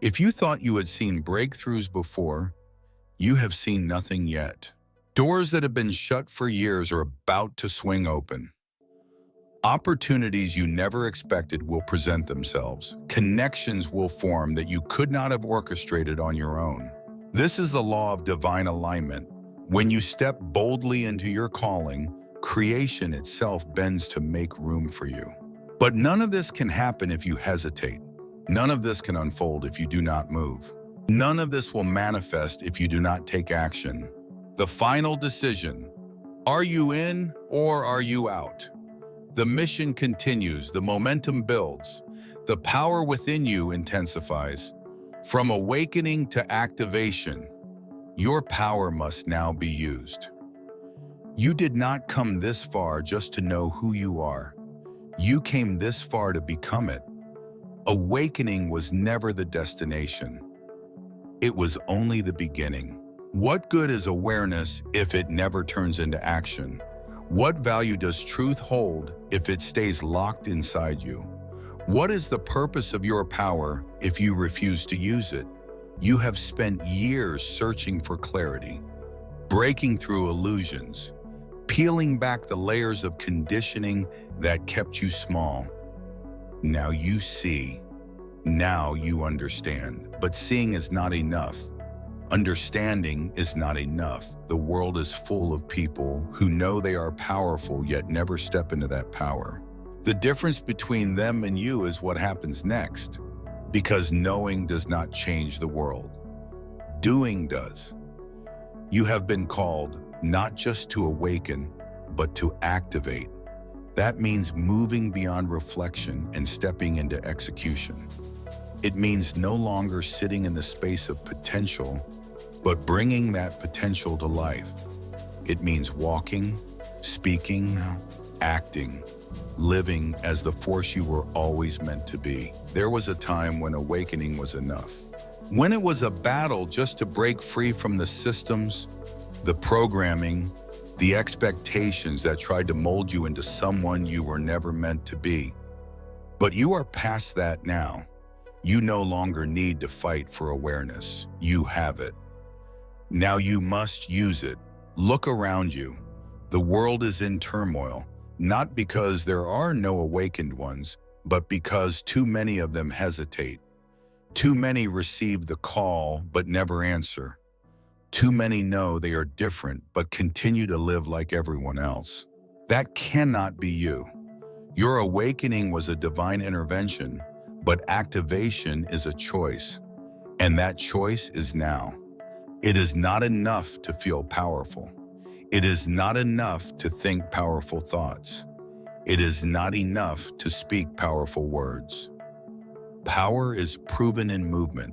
If you thought you had seen breakthroughs before, you have seen nothing yet. Doors that have been shut for years are about to swing open. Opportunities you never expected will present themselves. Connections will form that you could not have orchestrated on your own. This is the law of divine alignment. When you step boldly into your calling, creation itself bends to make room for you. But none of this can happen if you hesitate. None of this can unfold if you do not move. None of this will manifest if you do not take action. The final decision: are you in or are you out? The mission continues, the momentum builds, the power within you intensifies. From awakening to activation, your power must now be used. You did not come this far just to know who you are. You came this far to become it. Awakening was never the destination. It was only the beginning. What good is awareness if it never turns into action? What value does truth hold if it stays locked inside you? What is the purpose of your power if you refuse to use it? You have spent years searching for clarity, breaking through illusions, peeling back the layers of conditioning that kept you small. Now you see, now you understand. But seeing is not enough. Understanding is not enough. The world is full of people who know they are powerful yet never step into that power. The difference between them and you is what happens next, because knowing does not change the world. Doing does. You have been called not just to awaken, but to activate. That means moving beyond reflection and stepping into execution. It means no longer sitting in the space of potential, but bringing that potential to life. It means walking, speaking, acting, living as the force you were always meant to be. There was a time when awakening was enough. When it was a battle just to break free from the systems, the programming, the expectations that tried to mold you into someone you were never meant to be. But you are past that now. You no longer need to fight for awareness. You have it. Now you must use it. Look around you. The world is in turmoil, not because there are no awakened ones, but because too many of them hesitate. Too many receive the call but never answer. Too many know they are different but continue to live like everyone else. That cannot be you. Your awakening was a divine intervention, but activation is a choice, and that choice is now. It is not enough to feel powerful. It is not enough to think powerful thoughts. It is not enough to speak powerful words. Power is proven in movement.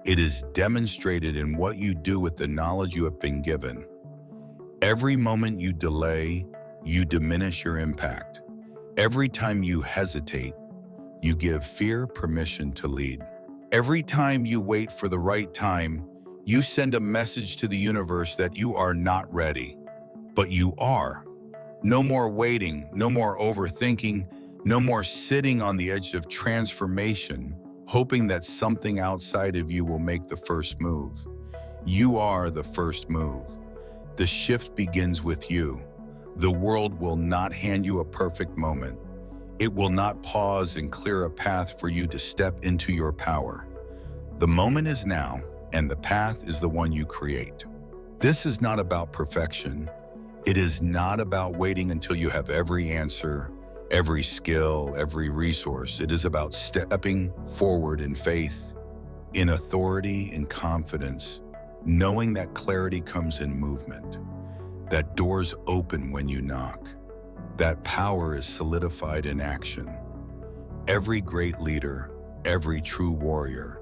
It is demonstrated in what you do with the knowledge you have been given. Every moment you delay, you diminish your impact. Every time you hesitate, you give fear permission to lead. Every time you wait for the right time, you send a message to the universe that you are not ready, but you are. No more waiting, no more overthinking, no more sitting on the edge of transformation, hoping that something outside of you will make the first move. You are the first move. The shift begins with you. The world will not hand you a perfect moment. It will not pause and clear a path for you to step into your power. The moment is now, and the path is the one you create. This is not about perfection. It is not about waiting until you have every answer, every skill, every resource. It is about stepping forward in faith, in authority, in confidence, knowing that clarity comes in movement, that doors open when you knock, that power is solidified in action. Every great leader, every true warrior,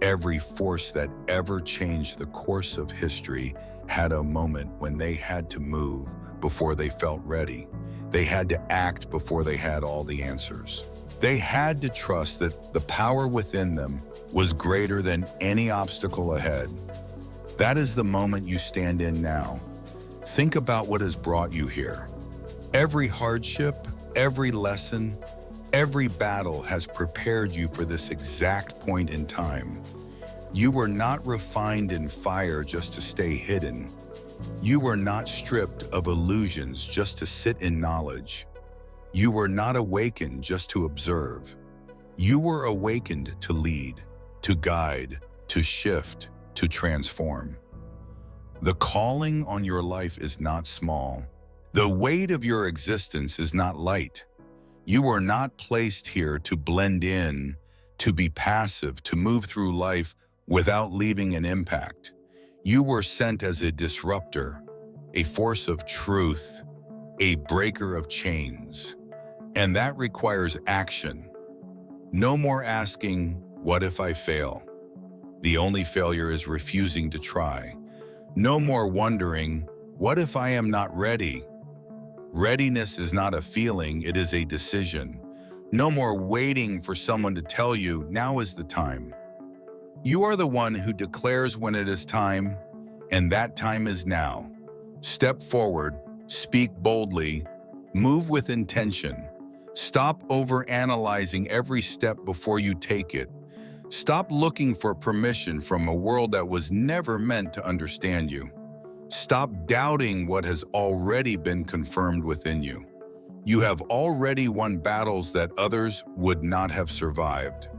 every force that ever changed the course of history had a moment when they had to move before they felt ready. They had to act before they had all the answers. They had to trust that the power within them was greater than any obstacle ahead. That is the moment you stand in now. Think about what has brought you here. Every hardship, every lesson, every battle has prepared you for this exact point in time. You were not refined in fire just to stay hidden. You were not stripped of illusions just to sit in knowledge. You were not awakened just to observe. You were awakened to lead, to guide, to shift, to transform. The calling on your life is not small. The weight of your existence is not light. You were not placed here to blend in, to be passive, to move through life without leaving an impact. You were sent as a disruptor, a force of truth, a breaker of chains. And that requires action. No more asking, "What if I fail?" The only failure is refusing to try. No more wondering, "What if I am not ready?" Readiness is not a feeling, it is a decision. No more waiting for someone to tell you, "Now is the time." You are the one who declares when it is time, And that time is now. Step forward, speak boldly, move with intention. Stop overanalyzing every step before you take it. Stop looking for permission from a world that was never meant to understand you. Stop doubting what has already been confirmed within you. You have already won battles that others would not have survived.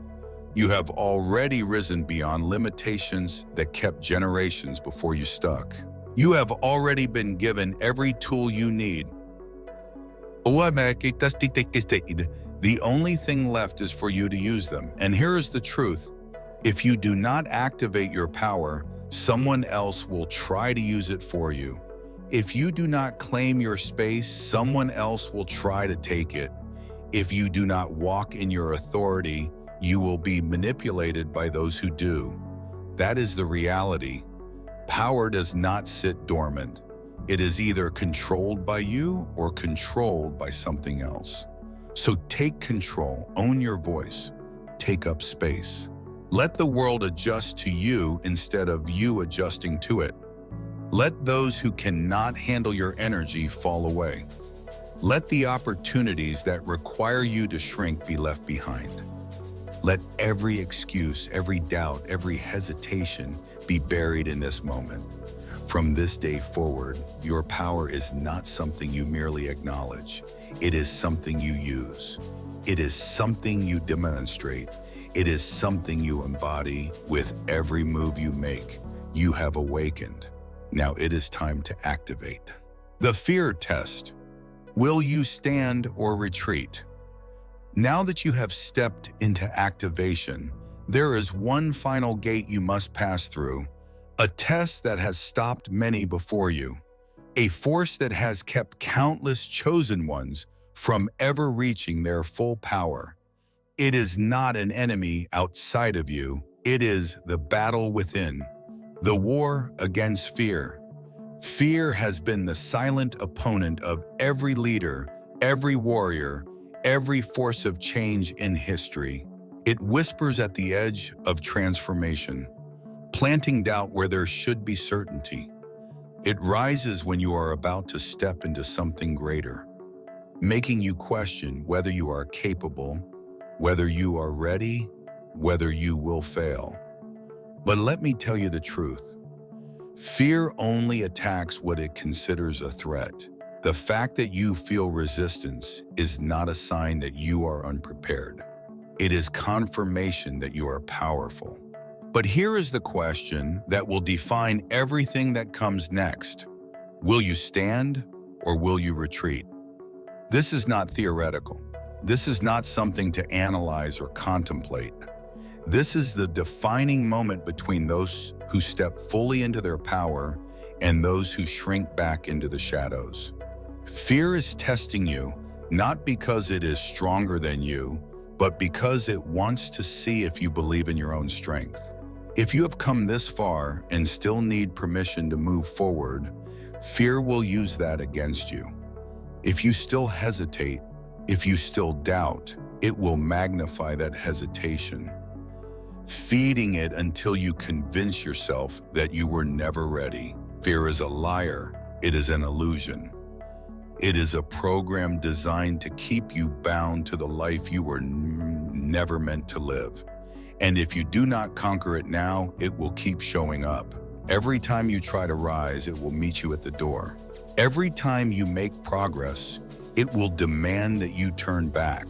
You have already risen beyond limitations that kept generations before you stuck. You have already been given every tool you need. The only thing left is for you to use them. And here is the truth. If you do not activate your power, someone else will try to use it for you. If you do not claim your space, someone else will try to take it. If you do not walk in your authority, you will be manipulated by those who do. That is the reality. Power does not sit dormant. It is either controlled by you or controlled by something else. So take control, own your voice, take up space. Let the world adjust to you instead of you adjusting to it. Let those who cannot handle your energy fall away. Let the opportunities that require you to shrink be left behind. Let every excuse, every doubt, every hesitation be buried in this moment. From this day forward, your power is not something you merely acknowledge. It is something you use. It is something you demonstrate. It is something you embody with every move you make. You have awakened. Now it is time to activate. The fear test. Will you stand or retreat? Now that you have stepped into activation, there is one final gate you must pass through, a test that has stopped many before you, a force that has kept countless chosen ones from ever reaching their full power. It is not an enemy outside of you, it is the battle within, the war against fear. Fear has been the silent opponent of every leader, every warrior, every force of change in history. It whispers at the edge of transformation, planting doubt where there should be certainty. It rises when you are about to step into something greater, making you question whether you are capable, whether you are ready, whether you will fail. But let me tell you the truth. Fear only attacks what it considers a threat. The fact that you feel resistance is not a sign that you are unprepared. It is confirmation that you are powerful. But here is the question that will define everything that comes next. Will you stand or will you retreat? This is not theoretical. This is not something to analyze or contemplate. This is the defining moment between those who step fully into their power and those who shrink back into the shadows. Fear is testing you, not because it is stronger than you, but because it wants to see if you believe in your own strength. If you have come this far and still need permission to move forward, fear will use that against you. If you still hesitate, if you still doubt, it will magnify that hesitation, feeding it until you convince yourself that you were never ready. Fear is a liar. It is an illusion. It is a program designed to keep you bound to the life you were never meant to live. And if you do not conquer it now, it will keep showing up. Every time you try to rise, it will meet you at the door. Every time you make progress, it will demand that you turn back.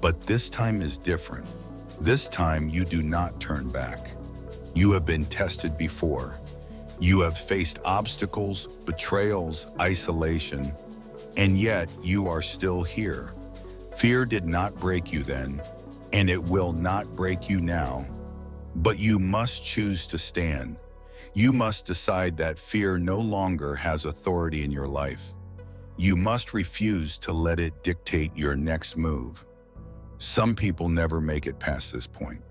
But this time is different. This time you do not turn back. You have been tested before. You have faced obstacles, betrayals, isolation, and yet you are still here. Fear did not break you then, and it will not break you now. But you must choose to stand. You must decide that fear no longer has authority in your life. You must refuse to let it dictate your next move. Some people never make it past this point.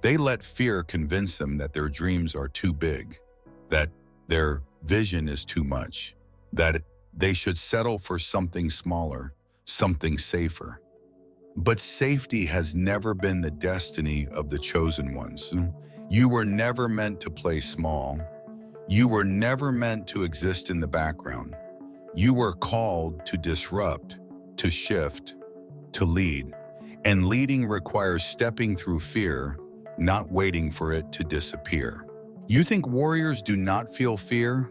They let fear convince them that their dreams are too big, that their vision is too much, that they should settle for something smaller, something safer. But safety has never been the destiny of the chosen ones. You were never meant to play small. You were never meant to exist in the background. You were called to disrupt, to shift, to lead. And leading requires stepping through fear, not waiting for it to disappear. You think warriors do not feel fear?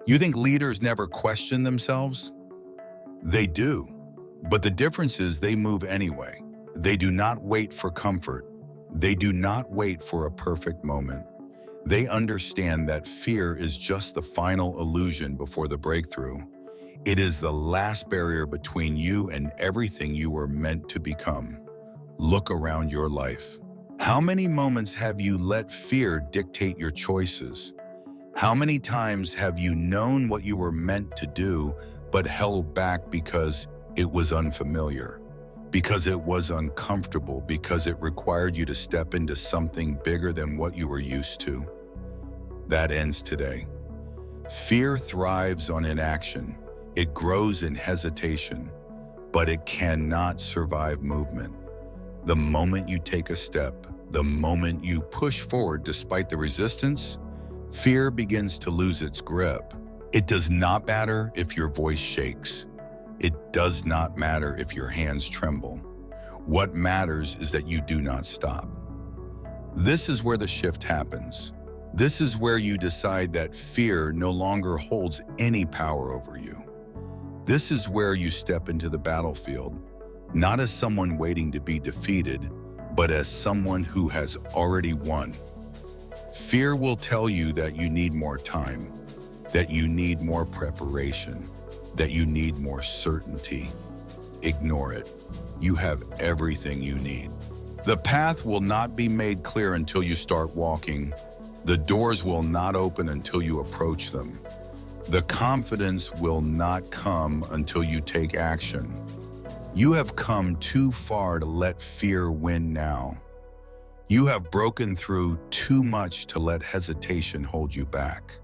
You think leaders never question themselves? They do. But the difference is they move anyway. They do not wait for comfort. They do not wait for a perfect moment. They understand that fear is just the final illusion before the breakthrough. It is the last barrier between you and everything you were meant to become. Look around your life. How many moments have you let fear dictate your choices? How many times have you known what you were meant to do, but held back because it was unfamiliar, because it was uncomfortable, because it required you to step into something bigger than what you were used to? That ends today. Fear thrives on inaction. It grows in hesitation, but it cannot survive movement. The moment you take a step, the moment you push forward despite the resistance, fear begins to lose its grip. It does not matter if your voice shakes. It does not matter if your hands tremble. What matters is that you do not stop. This is where the shift happens. This is where you decide that fear no longer holds any power over you. This is where you step into the battlefield, not as someone waiting to be defeated, but as someone who has already won. Fear will tell you that you need more time, that you need more preparation, that you need more certainty. Ignore it. You have everything you need. The path will not be made clear until you start walking. The doors will not open until you approach them. The confidence will not come until you take action. You have come too far to let fear win now. You have broken through too much to let hesitation hold you back.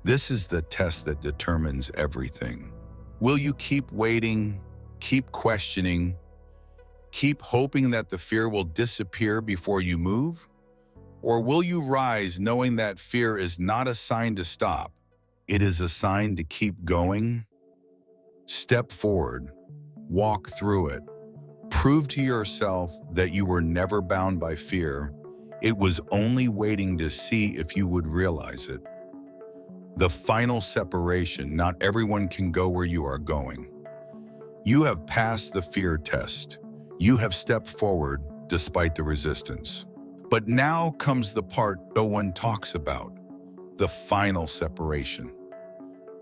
This is the test that determines everything. Will you keep waiting, keep questioning, keep hoping that the fear will disappear before you move? Or will you rise knowing that fear is not a sign to stop? It is a sign to keep going? Step forward, walk through it. Prove to yourself that you were never bound by fear. It was only waiting to see if you would realize it. The final separation, not everyone can go where you are going. You have passed the fear test. You have stepped forward despite the resistance. But now comes the part no one talks about, the final separation.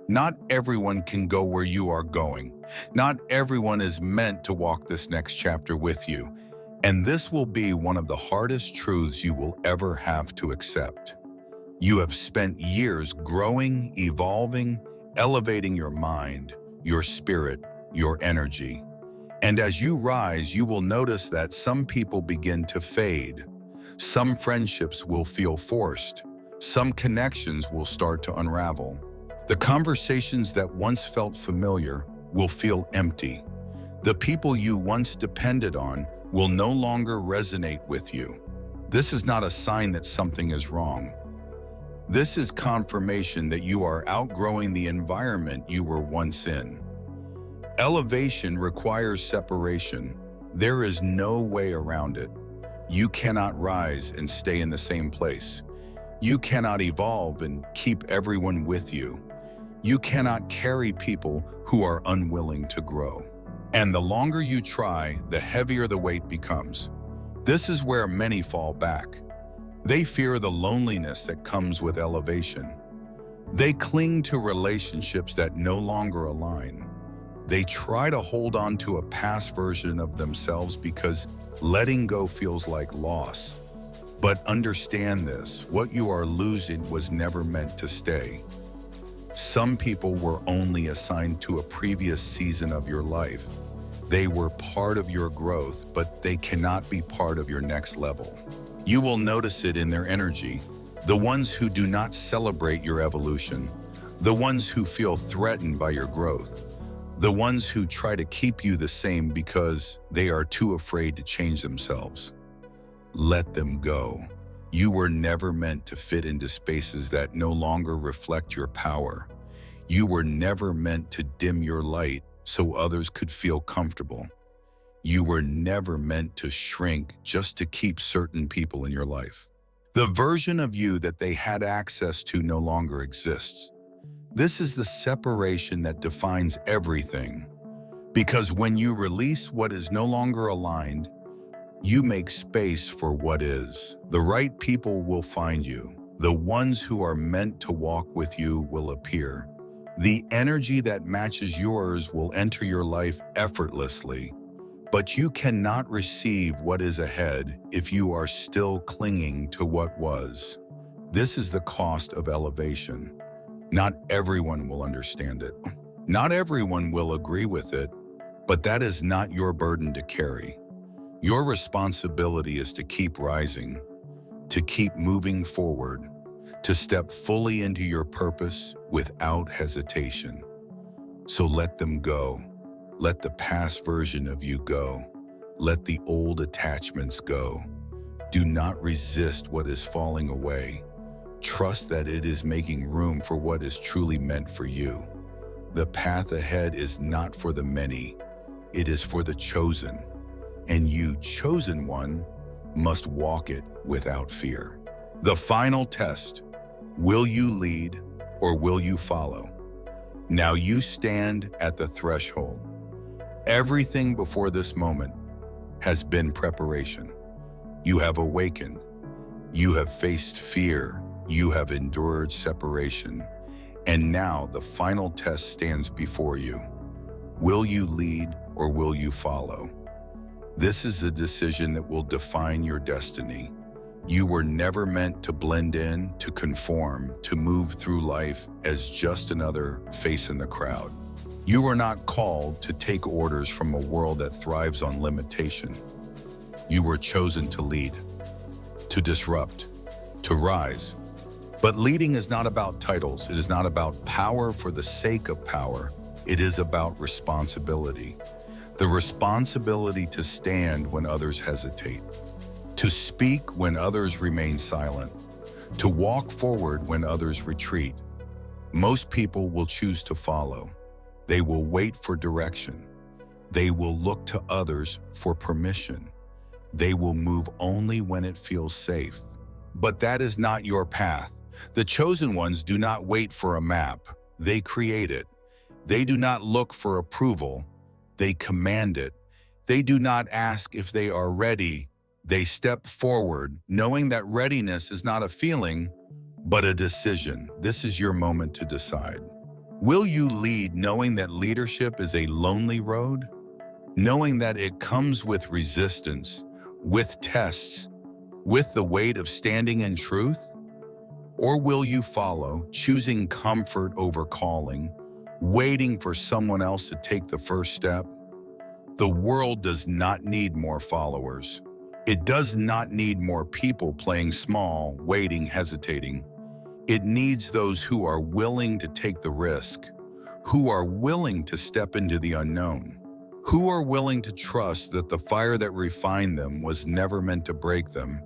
Not everyone can go where you are going. Not everyone is meant to walk this next chapter with you. And this will be one of the hardest truths you will ever have to accept. You have spent years growing, evolving, elevating your mind, your spirit, your energy. And as you rise, you will notice that some people begin to fade. Some friendships will feel forced. Some connections will start to unravel. The conversations that once felt familiar will feel empty. The people you once depended on will no longer resonate with you. This is not a sign that something is wrong. This is confirmation that you are outgrowing the environment you were once in. Elevation requires separation. There is no way around it. You cannot rise and stay in the same place. You cannot evolve and keep everyone with you. You cannot carry people who are unwilling to grow. And the longer you try, the heavier the weight becomes. This is where many fall back. They fear the loneliness that comes with elevation. They cling to relationships that no longer align. They try to hold on to a past version of themselves because letting go feels like loss. But understand this, what you are losing was never meant to stay. Some people were only assigned to a previous season of your life. They were part of your growth, but they cannot be part of your next level. You will notice it in their energy. The ones who do not celebrate your evolution, the ones who feel threatened by your growth, the ones who try to keep you the same because they are too afraid to change themselves. Let them go. You were never meant to fit into spaces that no longer reflect your power. You were never meant to dim your light so others could feel comfortable. You were never meant to shrink just to keep certain people in your life. The version of you that they had access to no longer exists. This is the separation that defines everything. Because when you release what is no longer aligned, you make space for what is. The right people will find you. The ones who are meant to walk with you will appear. The energy that matches yours will enter your life effortlessly. But you cannot receive what is ahead if you are still clinging to what was. This is the cost of elevation. Not everyone will understand it. Not everyone will agree with it, but that is not your burden to carry. Your responsibility is to keep rising, to keep moving forward, to step fully into your purpose without hesitation. So let them go. Let the past version of you go. Let the old attachments go. Do not resist what is falling away. Trust that it is making room for what is truly meant for you. The path ahead is not for the many. It is for the chosen. And you, chosen one, must walk it without fear. The final test. Will you lead or will you follow? Now you stand at the threshold. Everything before this moment has been preparation. You have awakened. You have faced fear. You have endured separation. And now the final test stands before you. Will you lead or will you follow? This is the decision that will define your destiny. You were never meant to blend in, to conform, to move through life as just another face in the crowd. You were not called to take orders from a world that thrives on limitation. You were chosen to lead, to disrupt, to rise. But leading is not about titles. It is not about power for the sake of power. It is about responsibility. The responsibility to stand when others hesitate, to speak when others remain silent, to walk forward when others retreat. Most people will choose to follow. They will wait for direction. They will look to others for permission. They will move only when it feels safe. But that is not your path. The chosen ones do not wait for a map. They create it. They do not look for approval. They command it. They do not ask if they are ready. They step forward, knowing that readiness is not a feeling, but a decision. This is your moment to decide. Will you lead knowing that leadership is a lonely road? Knowing that it comes with resistance, with tests, with the weight of standing in truth? Or will you follow, choosing comfort over calling, waiting for someone else to take the first step? The world does not need more followers. It does not need more people playing small, waiting, hesitating. It needs those who are willing to take the risk, who are willing to step into the unknown, who are willing to trust that the fire that refined them was never meant to break them,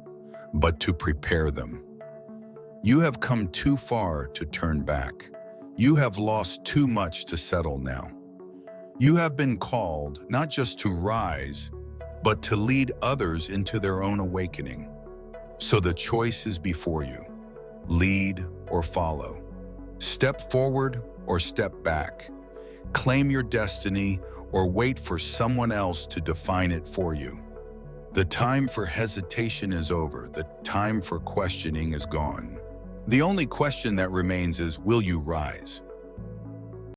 but to prepare them. You have come too far to turn back. You have lost too much to settle now. You have been called not just to rise, but to lead others into their own awakening. So the choice is before you. Lead or follow. Step forward or step back. Claim your destiny or wait for someone else to define it for you. The time for hesitation is over. The time for questioning is gone. The only question that remains is, will you rise?